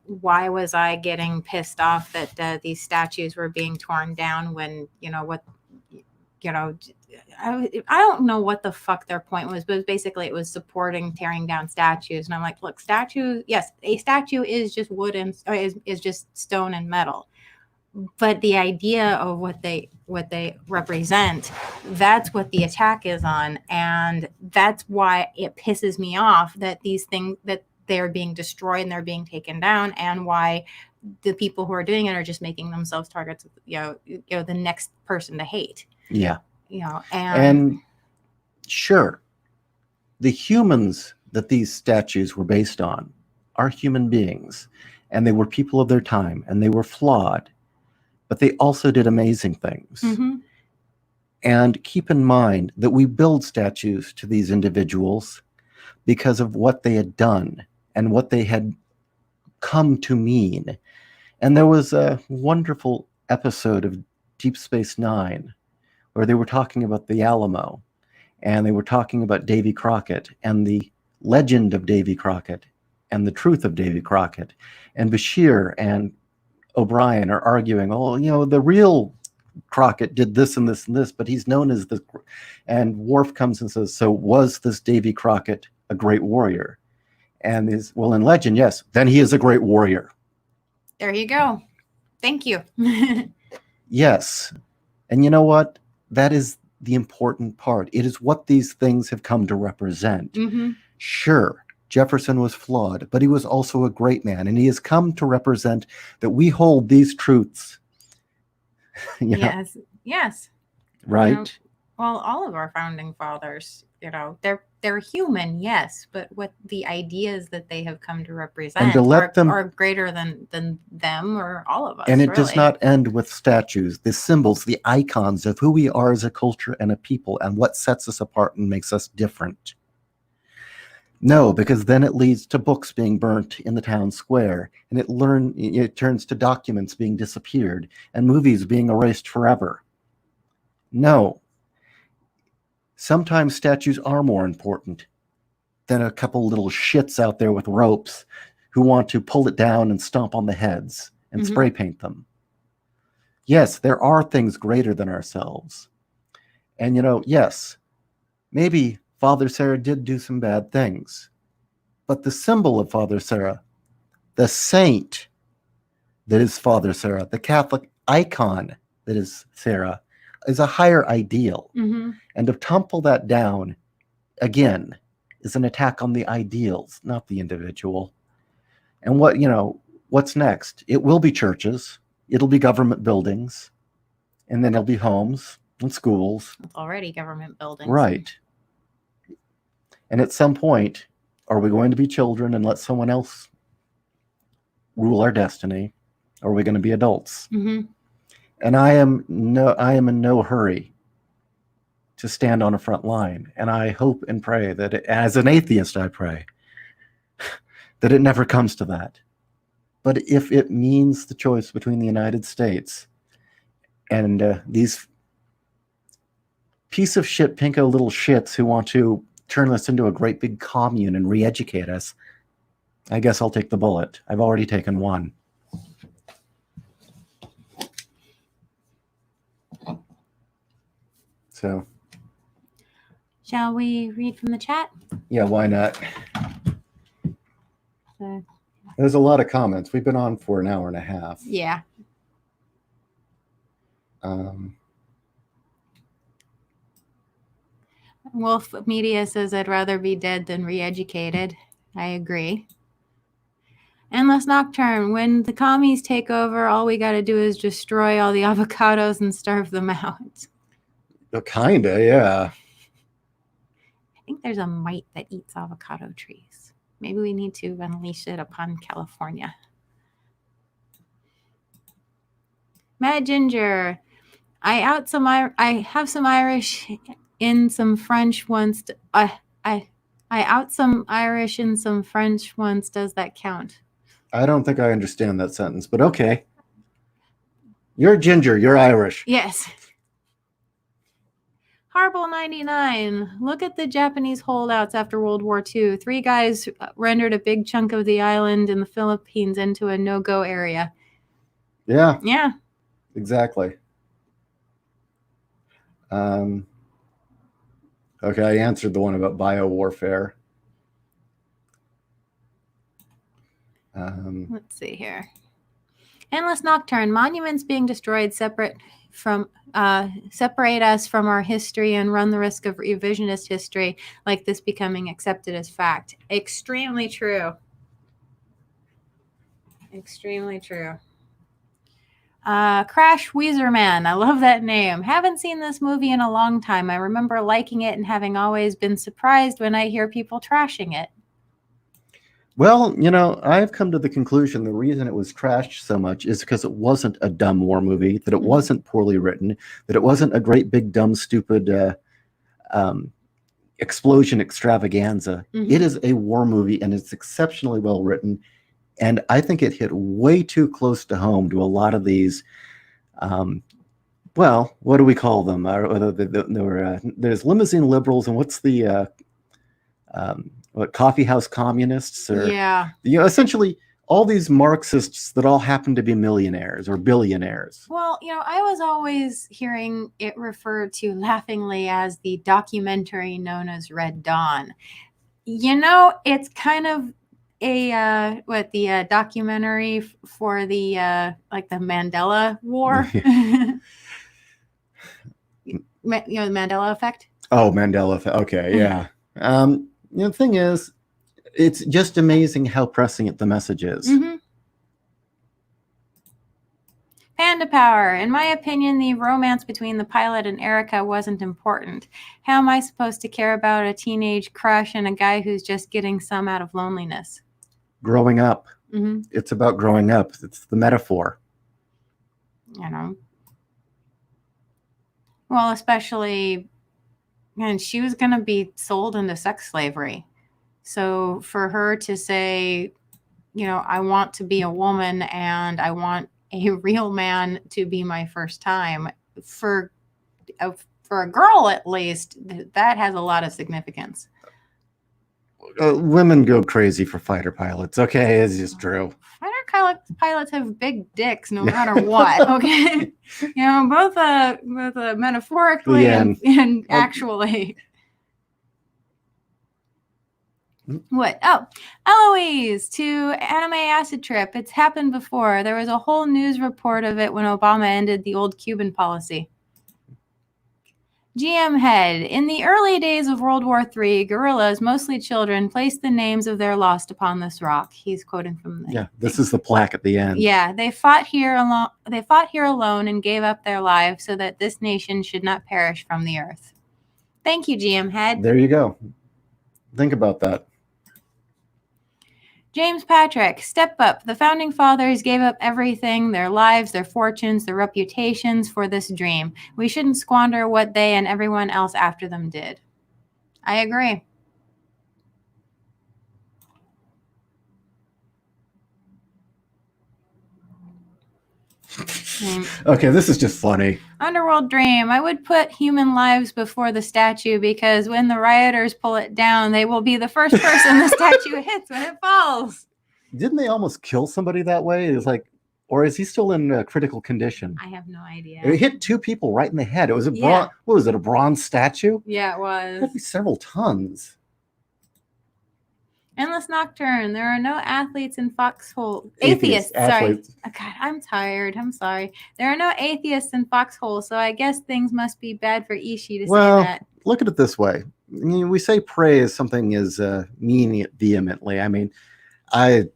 why was I getting pissed off that these statues were being torn down when I don't know what the fuck their point was, but basically it was supporting tearing down statues. And I'm like, look, statues, yes, a statue is just wood and is just stone and metal. but the idea of what they represent, that's what the attack is on, and that's why it pisses me off that these things that they're being destroyed and they're being taken down, and why the people who are doing it are just making themselves targets of, the next person to hate. Yeah. And sure, the humans that these statues were based on are human beings, and they were people of their time, and they were flawed, but they also did amazing things. Mm-hmm. And keep in mind that we build statues to these individuals because of what they had done and what they had come to mean. And there was a wonderful episode of Deep Space Nine where they were talking about the Alamo, and they were talking about Davy Crockett and the legend of Davy Crockett and the truth of Davy Crockett. And Bashir and O'Brien are arguing, oh, the real Crockett did this and this and this, but he's known as this. And Worf comes and says, so was this Davy Crockett a great warrior? And well, in legend, yes. Then he is a great warrior. There you go. Thank you. Yes. And you know what? That is the important part. It is what these things have come to represent. Mm-hmm. Sure, Jefferson was flawed, but he was also a great man, and he has come to represent that we hold these truths. Yes. Right. Well, all of our founding fathers, they're human, yes, but what the ideas that they have come to represent and to let them are greater than them or all of us. And it does not end with statues, the symbols, the icons of who we are as a culture and a people, and what sets us apart and makes us different. No, because then it leads to books being burnt in the town square, and it turns to documents being disappeared and movies being erased forever. No. Sometimes statues are more important than a couple little shits out there with ropes who want to pull it down and stomp on the heads and Mm-hmm. spray paint them. Yes, there are things greater than ourselves. And, yes, maybe Father Sarah did do some bad things. But the symbol of Father Sarah, the saint that is Father Sarah, the Catholic icon that is Sarah, is a higher ideal. Mm-hmm. And to topple that down, again, is an attack on the ideals, not the individual. And what's next? It will be churches. It'll be government buildings. And then it'll be homes and schools. It's already government buildings. Right. And at some point, are we going to be children and let someone else rule our destiny? Or are we going to be adults? Mm-hmm. And I am in no hurry to stand on a front line. And I hope and pray that as an atheist, I pray that it never comes to that. But if it means the choice between the United States and these piece of shit, pinko little shits who want to turn this into a great big commune and re-educate us, I guess I'll take the bullet. I've already taken one. So, shall we read from the chat? Yeah, why not? There's a lot of comments. We've been on for an hour and a half. Yeah. Wolf Media says, I'd rather be dead than re-educated. I agree. Endless Nocturne, when the commies take over, all we got to do is destroy all the avocados and starve them out. Kinda, yeah. I think there's a mite that eats avocado trees. Maybe we need to unleash it upon California. Mad Ginger, I have some Irish in some French once. I out some Irish in some French once. Does that count? I don't think I understand that sentence, but okay. You're Ginger. You're Irish. Yes. Harble 99. Look at the Japanese holdouts after World War II. 3 guys rendered a big chunk of the island in the Philippines into a no-go area. Yeah. Yeah. Exactly. Okay, I answered the one about biowarfare. Let's see here. Endless Nocturne. Monuments being destroyed separate separate us from our history and run the risk of revisionist history like this becoming accepted as fact. Extremely true. Extremely true. Crash Weezerman. I love that name. Haven't seen this movie in a long time. I remember liking it and having always been surprised when I hear people trashing it. Well, I've come to the conclusion the reason it was trashed so much is because it wasn't a dumb war movie, that it wasn't poorly written, that it wasn't a great big dumb stupid explosion extravaganza. It is a war movie, and it's exceptionally well written. And I think it hit way too close to home to a lot of these. Well, what do we call them? There's limousine liberals, and what's the coffee house communists? Or, essentially all these Marxists that all happen to be millionaires or billionaires. Well, I was always hearing it referred to laughingly as the documentary known as Red Dawn. It's kind of a the documentary for the like the Mandela War. The Mandela effect. Oh, Mandela effect. Okay, yeah. The thing is, it's just amazing how prescient the message is. Panda Power. In my opinion, the romance between the pilot and Erica wasn't important. How am I supposed to care about a teenage crush and a guy who's just getting some out of loneliness? Growing up. It's about growing up. It's the metaphor. Well, especially, and she was going to be sold into sex slavery. So for her to say, I want to be a woman and I want a real man to be my first time, for a girl at least, that has a lot of significance. Women go crazy for fighter pilots. Okay, it's just true. Fighter pilots have big dicks no matter what. Okay, both metaphorically and actually. What? Oh, Eloise to Anime Acid Trip. It's happened before. There was a whole news report of it when Obama ended the old Cuban policy. GM Head. In the early days of World War III, guerrillas, mostly children, placed the names of their lost upon this rock. He's quoting from the... Yeah, this is the plaque at the end. Yeah, they fought here alone and gave up their lives so that this nation should not perish from the earth. Thank you, GM Head. There you go. Think about that. James Patrick, step up. The founding fathers gave up everything, their lives, their fortunes, their reputations for this dream. We shouldn't squander what they and everyone else after them did. I agree. Okay, this is just funny. Underworld Dream. I would put human lives before the statue because when the rioters pull it down, they will be the first person the statue hits when it falls. Didn't they almost kill somebody that way? It was like, or is he still in critical condition? I have no idea. It hit 2 people right in the head. It was what was it, a bronze statue? Yeah, it was. It had to be several tons. Endless Nocturne. There are no athletes in Foxhole. Atheists. Sorry. Oh, God, I'm tired. I'm sorry. There are no atheists in Foxhole, so I guess things must be bad for Ishii to say that. Look at it this way. I mean, we say praise something is meaning it vehemently. I mean, I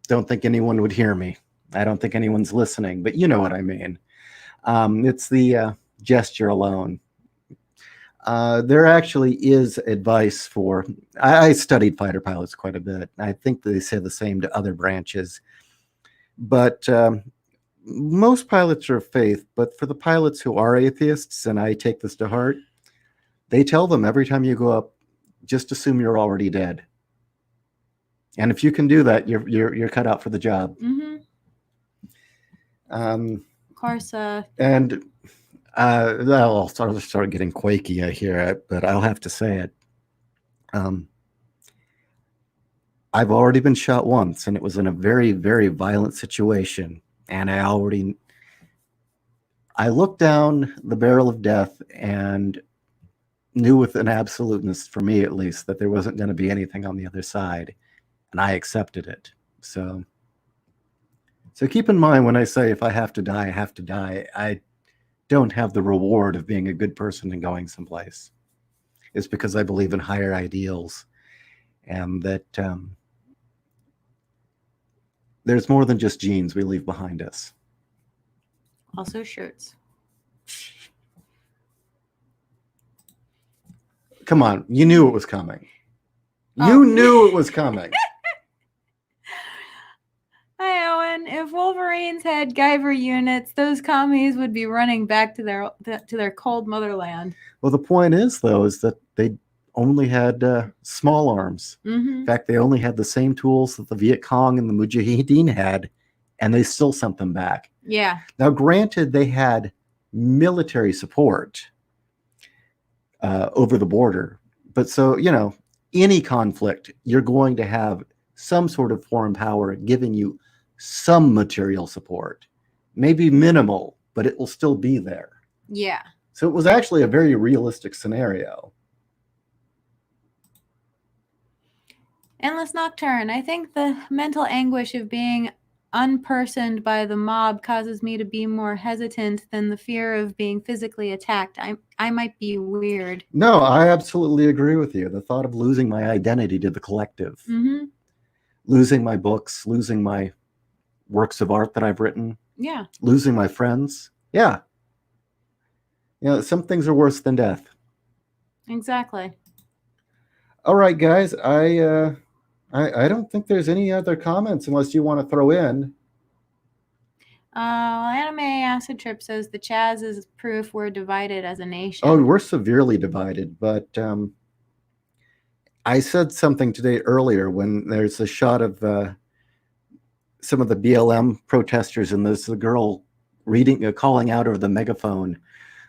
don't think anyone would hear me. I don't think anyone's listening, but you know what I mean. It's the gesture alone. There actually is advice for... I studied fighter pilots quite a bit. I think they say the same to other branches. But most pilots are of faith, but for the pilots who are atheists, and I take this to heart, they tell them every time you go up, just assume you're already dead. And if you can do that, you're cut out for the job. Of course. And I'll start getting quaky, I hear it, but I'll have to say it. I've already been shot once, and it was in a very, very violent situation. And I looked down the barrel of death and knew with an absoluteness, for me at least, that there wasn't going to be anything on the other side. And I accepted it. So So keep in mind when I say if I have to die, I have to die, I don't have the reward of being a good person and going someplace. It's because I believe in higher ideals and that there's more than just genes we leave behind us. Also shirts. Come on, you knew it was coming. Oh. You knew it was coming. Hi, Owen. If Wolverines had Guyver units, those commies would be running back to their cold motherland. Well, the point is, though, is that they only had small arms. In fact, they only had the same tools that the Viet Cong and the Mujahideen had, and they still sent them back. Yeah. Now, granted, they had military support over the border, but so, any conflict, you're going to have some sort of foreign power giving you some material support. Maybe minimal, but it will still be there. Yeah. So it was actually a very realistic scenario. Endless Nocturne. I think the mental anguish of being unpersoned by the mob causes me to be more hesitant than the fear of being physically attacked. I might be weird. No, I absolutely agree with you. The thought of losing my identity to the collective, losing my books, losing my works of art that I've written, losing my friends. Yeah. Some things are worse than death. Exactly. All right, guys. I don't think there's any other comments unless you want to throw in. Anime Acid Trip says the Chaz is proof we're divided as a nation. Oh, we're severely divided, but I said something today earlier when there's a shot of some of the BLM protesters, and there's the girl calling out over the megaphone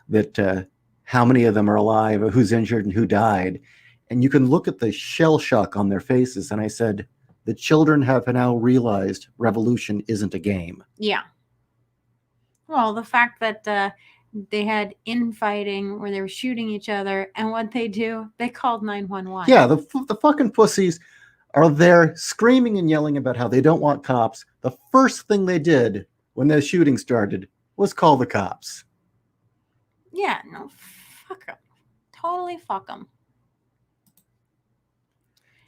that how many of them are alive, who's injured, and who died. And you can look at the shell shock on their faces. And I said, the children have now realized revolution isn't a game. Yeah. Well, the fact that they had infighting where they were shooting each other, and what they do, they called 911. Yeah, the fucking pussies are there screaming and yelling about how they don't want cops. The first thing they did when the shooting started was call the cops. Yeah, no, fuck them. Totally fuck them.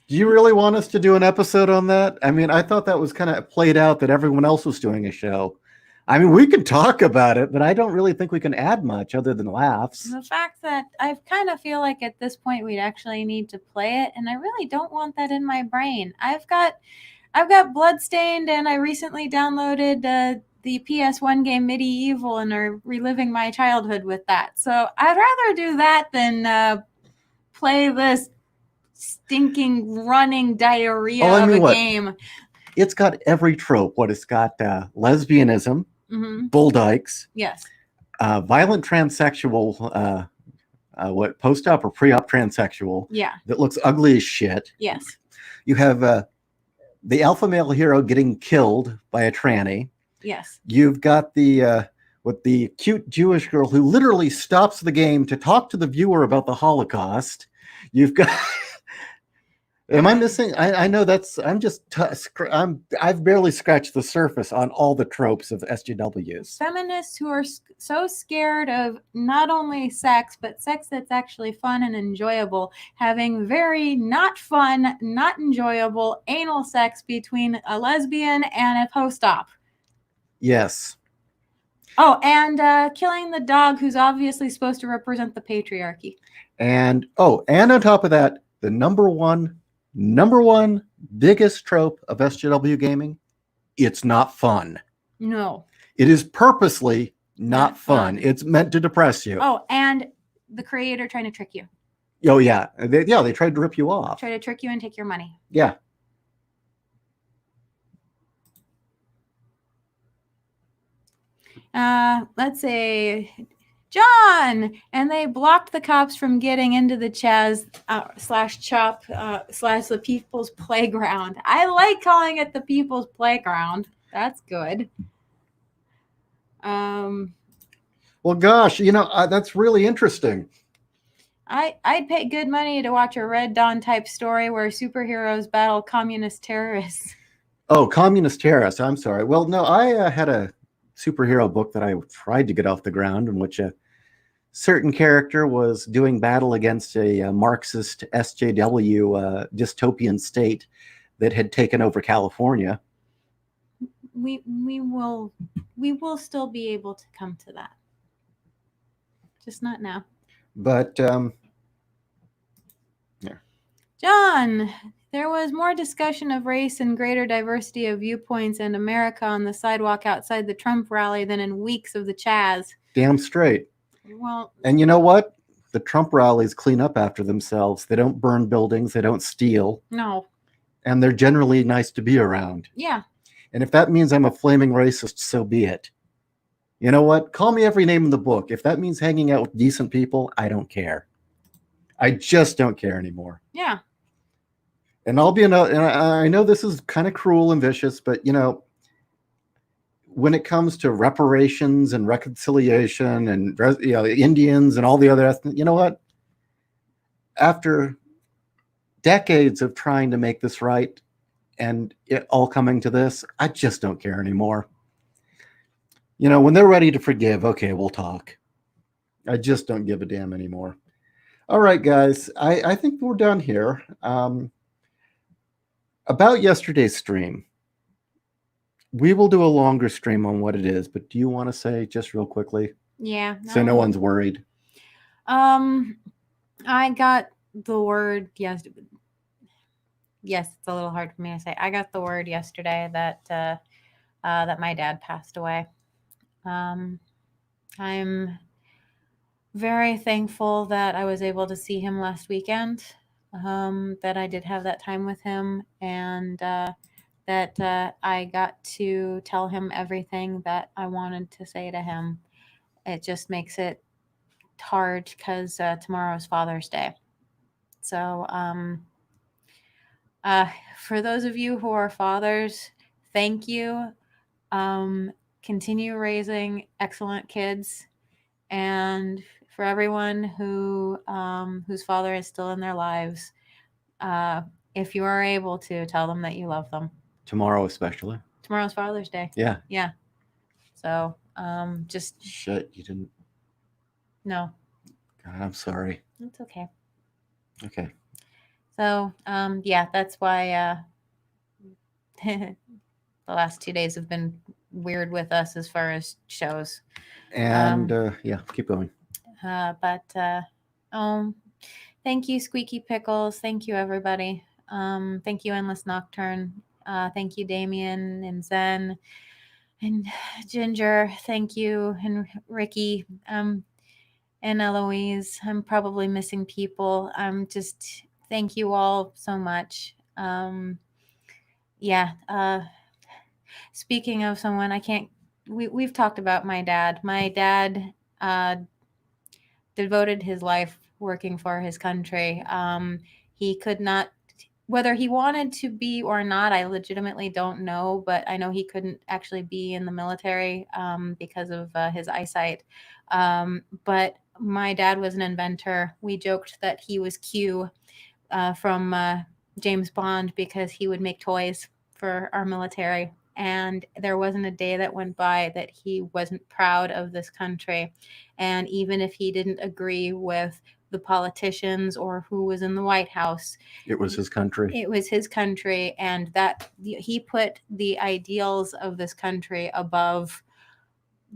Do you really want us to do an episode on that? I mean, I thought that was kind of played out that everyone else was doing a show. I mean, we can talk about it, but I don't really think we can add much other than laughs. The fact that I kind of feel like at this point we'd actually need to play it, and I really don't want that in my brain. I've got Bloodstained, and I recently downloaded the PS1 game Medieval and are reliving my childhood with that. So I'd rather do that than play this stinking running diarrhea of a game. It's got every trope. It's got lesbianism, bull dykes, yes, violent transsexual, post-op or pre-op transsexual, that looks ugly as shit. Yes, you have the alpha male hero getting killed by a tranny. Yes, you've got the cute Jewish girl who literally stops the game to talk to the viewer about the Holocaust. You've got. Am I missing? I know I've barely scratched the surface on all the tropes of SJWs. Feminists who are so scared of not only sex, but sex that's actually fun and enjoyable, having very not fun, not enjoyable anal sex between a lesbian and a post-op. Yes. Oh, and killing the dog who's obviously supposed to represent the patriarchy. And on top of that, the number one biggest trope of SJW gaming, it's not fun. No. It is purposely not fun. It's meant to depress you. Oh, and the creator trying to trick you. Oh, yeah. They tried to rip you off. Try to trick you and take your money. Yeah. Let's say John, and they blocked the cops from getting into the Chaz /Chop / the People's Playground. I like calling it the People's Playground. That's good. Well, gosh, that's really interesting. I'd pay good money to watch a Red Dawn type story where superheroes battle communist terrorists. Oh, communist terrorist. I'm sorry. Well, no, I had a superhero book that I tried to get off the ground in which a certain character was doing battle against a Marxist SJW dystopian state that had taken over California. We will still be able to come to that. Just not now. But John, there was more discussion of race and greater diversity of viewpoints in America on the sidewalk outside the Trump rally than in weeks of the Chaz. damn straight. Well, And you know what? The Trump rallies clean up after themselves. They don't burn buildings. They don't steal. no. And they're generally nice to be around. Yeah. And if that means I'm a flaming racist, so be it. You know what? Call me every name in the book. If that means hanging out with decent people, I don't care. I just don't care anymore. Yeah. And I'll be and I know this is kind of cruel and vicious, but you know, when it comes to reparations and reconciliation and the Indians and all the other ethnic, you know what? After decades of trying to make this right and it all coming to this, I just don't care anymore. You know, when they're ready to forgive, okay, we'll talk. I just don't give a damn anymore. All right, guys, I think we're done here. About yesterday's stream, we will do a longer stream on what it is, but do you want to say just real quickly? Yeah. So no one's worried. I got the word yesterday. Yes, it's a little hard for me to say. I got the word yesterday that that my dad passed away. I'm very thankful that I was able to see him last weekend, that I did have that time with him, and that I got to tell him everything that I wanted to say to him. It just makes it hard because tomorrow is Father's Day. So for those of you who are fathers, thank you. Continue raising excellent kids. And for everyone who whose father is still in their lives, if you are able to, tell them that you love them. Tomorrow especially. Tomorrow's Father's Day. Yeah. Yeah. So just Shit, you didn't. No. God, I'm sorry. It's okay. Okay. So yeah, that's why the last 2 days have been weird with us as far as shows. And yeah, keep going. But thank you, Squeaky Pickles. Thank you, everybody. Thank you, Endless Nocturne. Thank you, Damien and Zen and Ginger. Thank you, and Ricky. And Eloise. I'm probably missing people. Just thank you all so much. Yeah. Speaking of someone, we've talked about my dad. My dad devoted his life working for his country. He could not, whether he wanted to be or not, I legitimately don't know, but I know he couldn't actually be in the military because of his eyesight. But my dad was an inventor. We joked that he was Q from James Bond because he would make toys for our military. And there wasn't a day that went by that he wasn't proud of this country. And even if he didn't agree with the politicians or who was in the White House, it was his country. It was his country, and that he put the ideals of this country above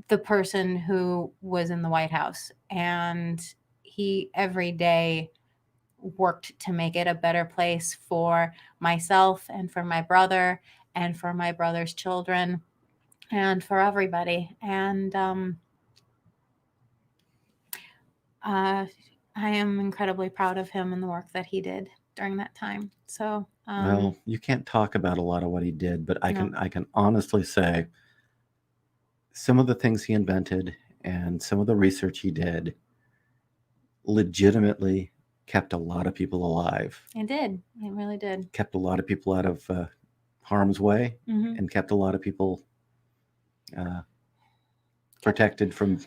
the person who was in the White House. And he every day worked to make it a better place for myself and for my brother and for my brother's children and for everybody. And I am incredibly proud of him and the work that he did during that time. So well, you can't talk about a lot of what he did, but I No. can honestly say some of the things he invented and some of the research he did legitimately kept a lot of people alive. It did. It really did. Kept a lot of people out of harm's way, Mhm. and kept a lot of people protected from.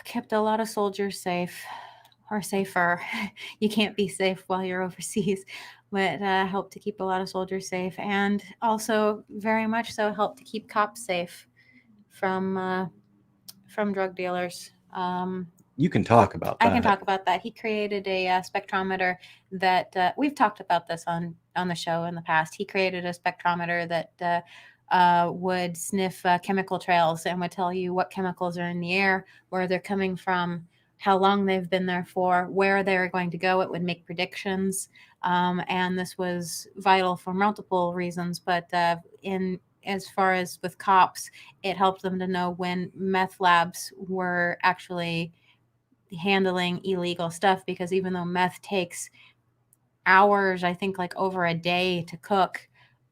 Kept a lot of soldiers safe. or safer. You can't be safe while you're overseas, but helped to keep a lot of soldiers safe, and also very much so helped to keep cops safe from drug dealers. You can talk about that. I can talk about that. He created a spectrometer that we've talked about this on the show in the past. He created a spectrometer that would sniff chemical trails and would tell you what chemicals are in the air, where they're coming from, how long they've been there for, where they're going to go. It would make predictions, and this was vital for multiple reasons. But in as far as with cops, it helped them to know when meth labs were actually handling illegal stuff, because even though meth takes hours, I think like over a day to cook,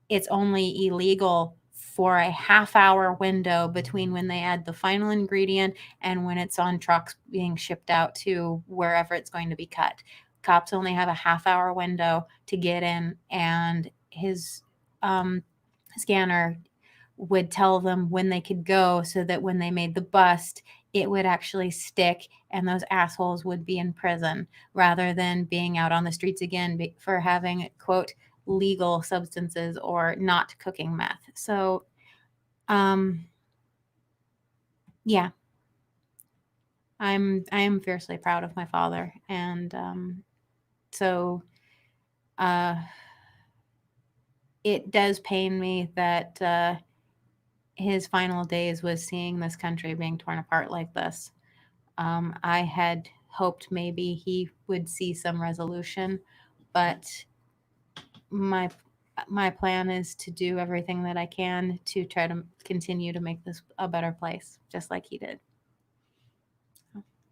it's only illegal for a half-hour window between when they add the final ingredient and when it's on trucks being shipped out to wherever it's going to be cut. Cops only have a half-hour window to get in, and his scanner would tell them when they could go, so that when they made the bust, it would actually stick and those assholes would be in prison rather than being out on the streets again for having, quote, legal substances or not cooking meth. So, yeah, I am fiercely proud of my father. And so it does pain me that his final days was seeing this country being torn apart like this. I had hoped maybe he would see some resolution, but my plan is to do everything that I can to try to continue to make this a better place, just like he did.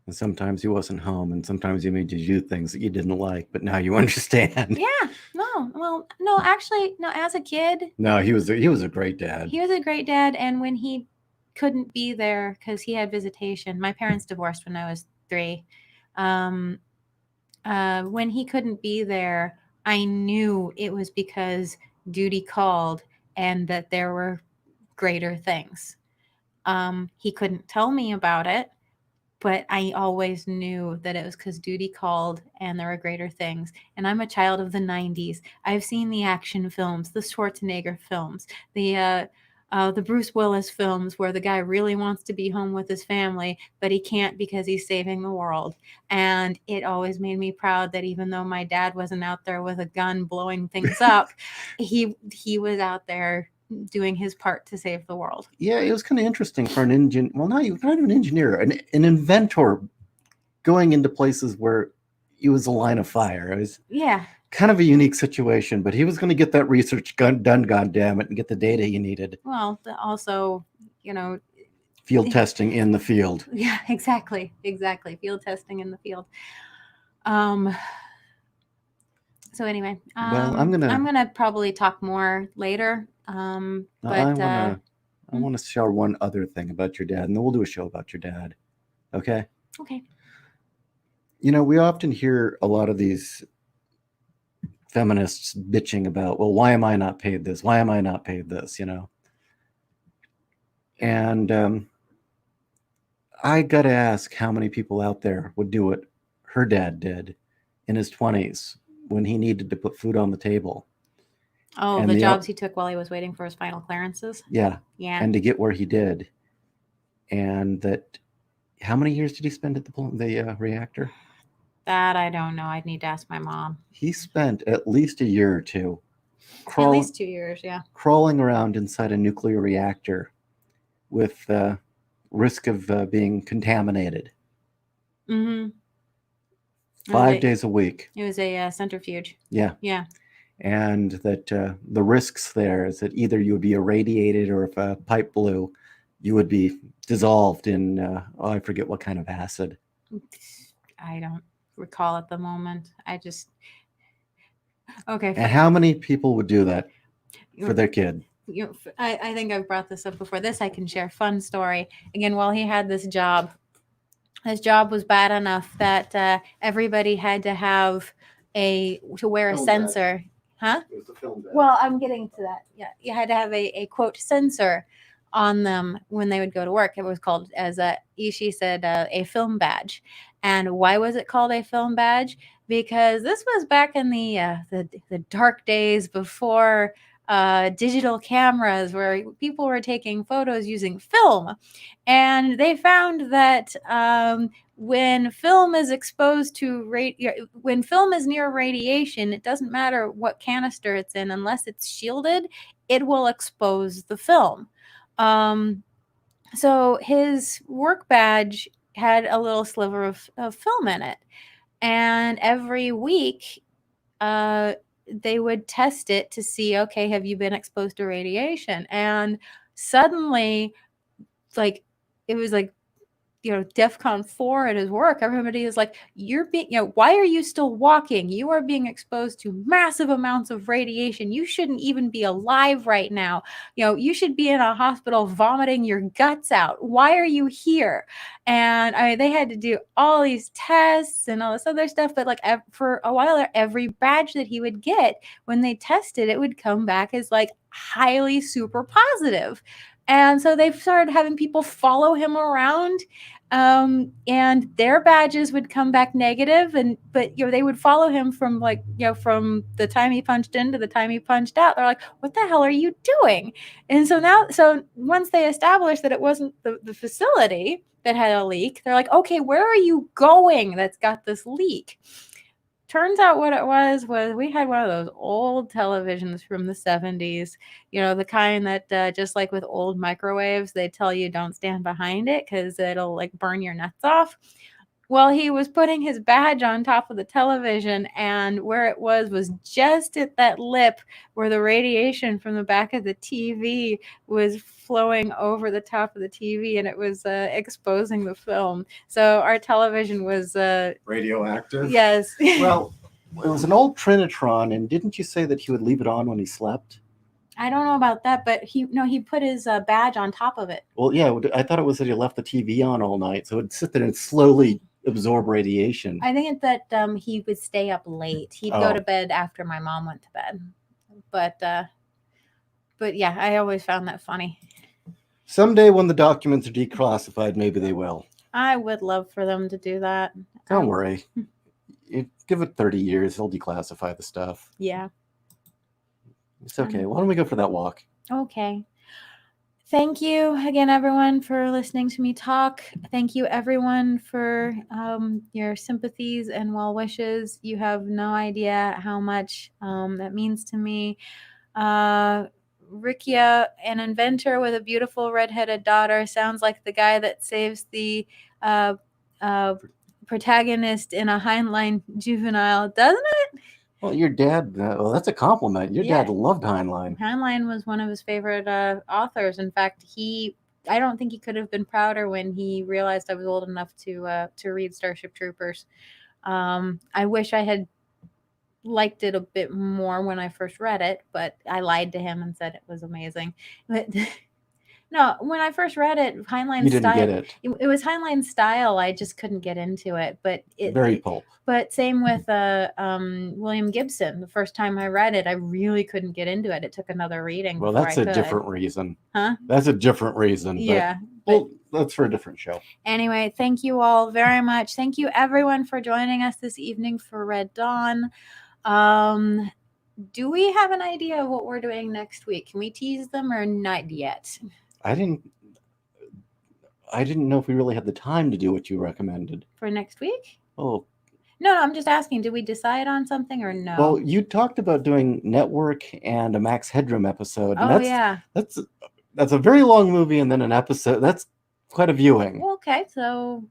And sometimes he wasn't home, and sometimes he made you do things that you didn't like, but now you understand. Yeah, no, actually, no. As a kid, No, he was a great dad. He was a great dad, and when he couldn't be there because he had visitation, my parents divorced when I was 3. When he couldn't be there, I knew it was because duty called and that there were greater things. He couldn't tell me about it, but I always knew that it was because duty called and there were greater things. And I'm a child of the 90s. I've seen the action films, the Schwarzenegger films, the Bruce Willis films where the guy really wants to be home with his family, but he can't because he's saving the world. And it always made me proud that even though my dad wasn't out there with a gun blowing things up, he was out there doing his part to save the world. Yeah, it was kind of interesting for an engine. Well, not even an engineer, an inventor going into places where he was a line of fire. It was kind of a unique situation, but he was going to get that research done, goddamn it, and get the data he needed. Well, also, field testing in the field. Yeah, exactly. Field testing in the field. So anyway, well, I'm gonna probably talk more later. But I want to share one other thing about your dad, and then we'll do a show about your dad. Okay. Okay. We often hear a lot of these feminists bitching about, well, why am I not paid this? Why am I not paid this? And I got to ask how many people out there would do what her dad did in his 20s when he needed to put food on the table. Oh, and the jobs he took while he was waiting for his final clearances? Yeah. And to get where he did. And that, how many years did he spend at the reactor? That I don't know. I'd need to ask my mom. He spent at least a year or two. At least 2 years, yeah. Crawling around inside a nuclear reactor with risk of being contaminated. Mm-hmm. 5 days a week. It was a centrifuge. Yeah. Yeah. And that the risks there is that either you would be irradiated, or if a pipe blew, you would be dissolved in, I forget what kind of acid. I don't recall at the moment. Okay. And how many people would do that for their kid? I think I've brought this up before. This I can share. Fun story. Again, while he had this job was bad enough that everybody had to have to wear a sensor. Huh? It was a film bag. Well, I'm getting to that. Yeah, you had to have a quote sensor on them when they would go to work. It was called, as Ishii said, a film badge. And why was it called a film badge? Because this was back in the dark days before digital cameras, where people were taking photos using film, and they found that when film is exposed to when film is near radiation, it doesn't matter what canister it's in, unless it's shielded, it will expose the film. So his work badge had a little sliver of film in it, and every week they would test it to see, okay, have you been exposed to radiation? And suddenly, like, it was like, DEFCON 4 at his work. Everybody is like, why are you still walking? You are being exposed to massive amounts of radiation. You shouldn't even be alive right now. You should be in a hospital vomiting your guts out. Why are you here? And they had to do all these tests and all this other stuff. But like for a while there, every badge that he would get, when they tested, it would come back as like highly super positive. And so they started having people follow him around, and their badges would come back negative. But they would follow him from from the time he punched in to the time he punched out. They're like, what the hell are you doing? And so once they established that it wasn't the facility that had a leak, they're like, okay, where are you going that's got this leak? Turns out what it was we had one of those old televisions from the 70s, the kind that just like with old microwaves, they tell you don't stand behind it because it'll like burn your nuts off. Well, he was putting his badge on top of the television, and where it was just at that lip where the radiation from the back of the TV was flowing over the top of the TV, and it was exposing the film. So our television was radioactive. Yes. Well, it was an old Trinitron, and didn't you say that he would leave it on when he slept? I don't know about that, but he put his badge on top of it. Well, yeah, I thought it was that he left the TV on all night, so it'd sit there and slowly absorb radiation. I think it's that he would stay up late. He'd go to bed after my mom went to bed. But yeah, I always found that funny. Someday when the documents are declassified, maybe they will. I would love for them to do that. Don't worry. Give it 30 years, they'll declassify the stuff. Yeah. It's okay. Why don't we go for that walk? Okay. Thank you again, everyone, for listening to me talk. Thank you, everyone, for your sympathies and well wishes. You have no idea how much that means to me. Rikia, an inventor with a beautiful redheaded daughter, sounds like the guy that saves the protagonist in a Heinlein juvenile, doesn't it? Well, your dad, that's a compliment. Your dad loved Heinlein. Heinlein was one of his favorite authors. In fact, I don't think he could have been prouder when he realized I was old enough to read Starship Troopers. I wish I had liked it a bit more when I first read it, but I lied to him and said it was amazing. But no, when I first read it, Heinlein's style. You didn't get it. It was Heinlein's style. I just couldn't get into it. But very pulp. But same with William Gibson. The first time I read it, I really couldn't get into it. It took another reading. Well, that's a different reason. Huh? That's a different reason. Yeah. Well, that's for a different show. Anyway, thank you all very much. Thank you, everyone, for joining us this evening for Red Dawn. Do we have an idea of what we're doing next week? Can we tease them or not yet? I didn't know if we really had the time to do what you recommended. For next week? Oh. No, I'm just asking, did we decide on something or no? Well, you talked about doing Network and a Max Headroom episode. And yeah. That's a very long movie and then an episode. That's quite a viewing. Well, okay, so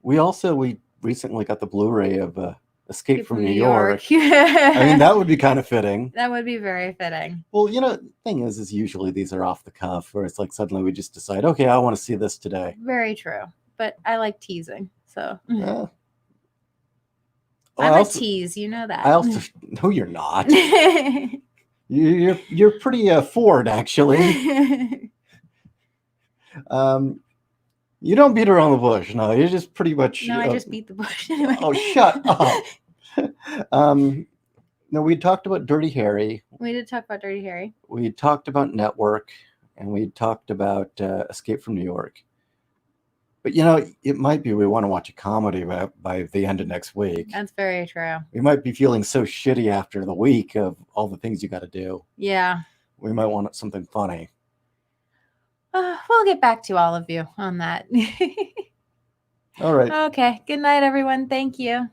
we recently got the Blu-ray of Escape from New York. I mean, that would be kind of fitting. That would be very fitting. Well, the thing is usually these are off the cuff, where it's like suddenly we just decide, okay, I want to see this today. Very true. But I like teasing, so. I'm a tease, you know that. I also, no, you're not. you're pretty forward, actually. You don't beat around the bush. No, you're just pretty much. No, I just beat the bush. Anyway. Oh, shut up. No, we talked about Dirty Harry. We did talk about Dirty Harry. We talked about Network. and we talked about Escape from New York. But you know, it might be we want to watch a comedy by the end of next week. That's very true. We might be feeling so shitty after the week of all the things you got to do. Yeah. We might want something funny. We'll get back to all of you on that. All right. Okay. Good night, everyone. Thank you.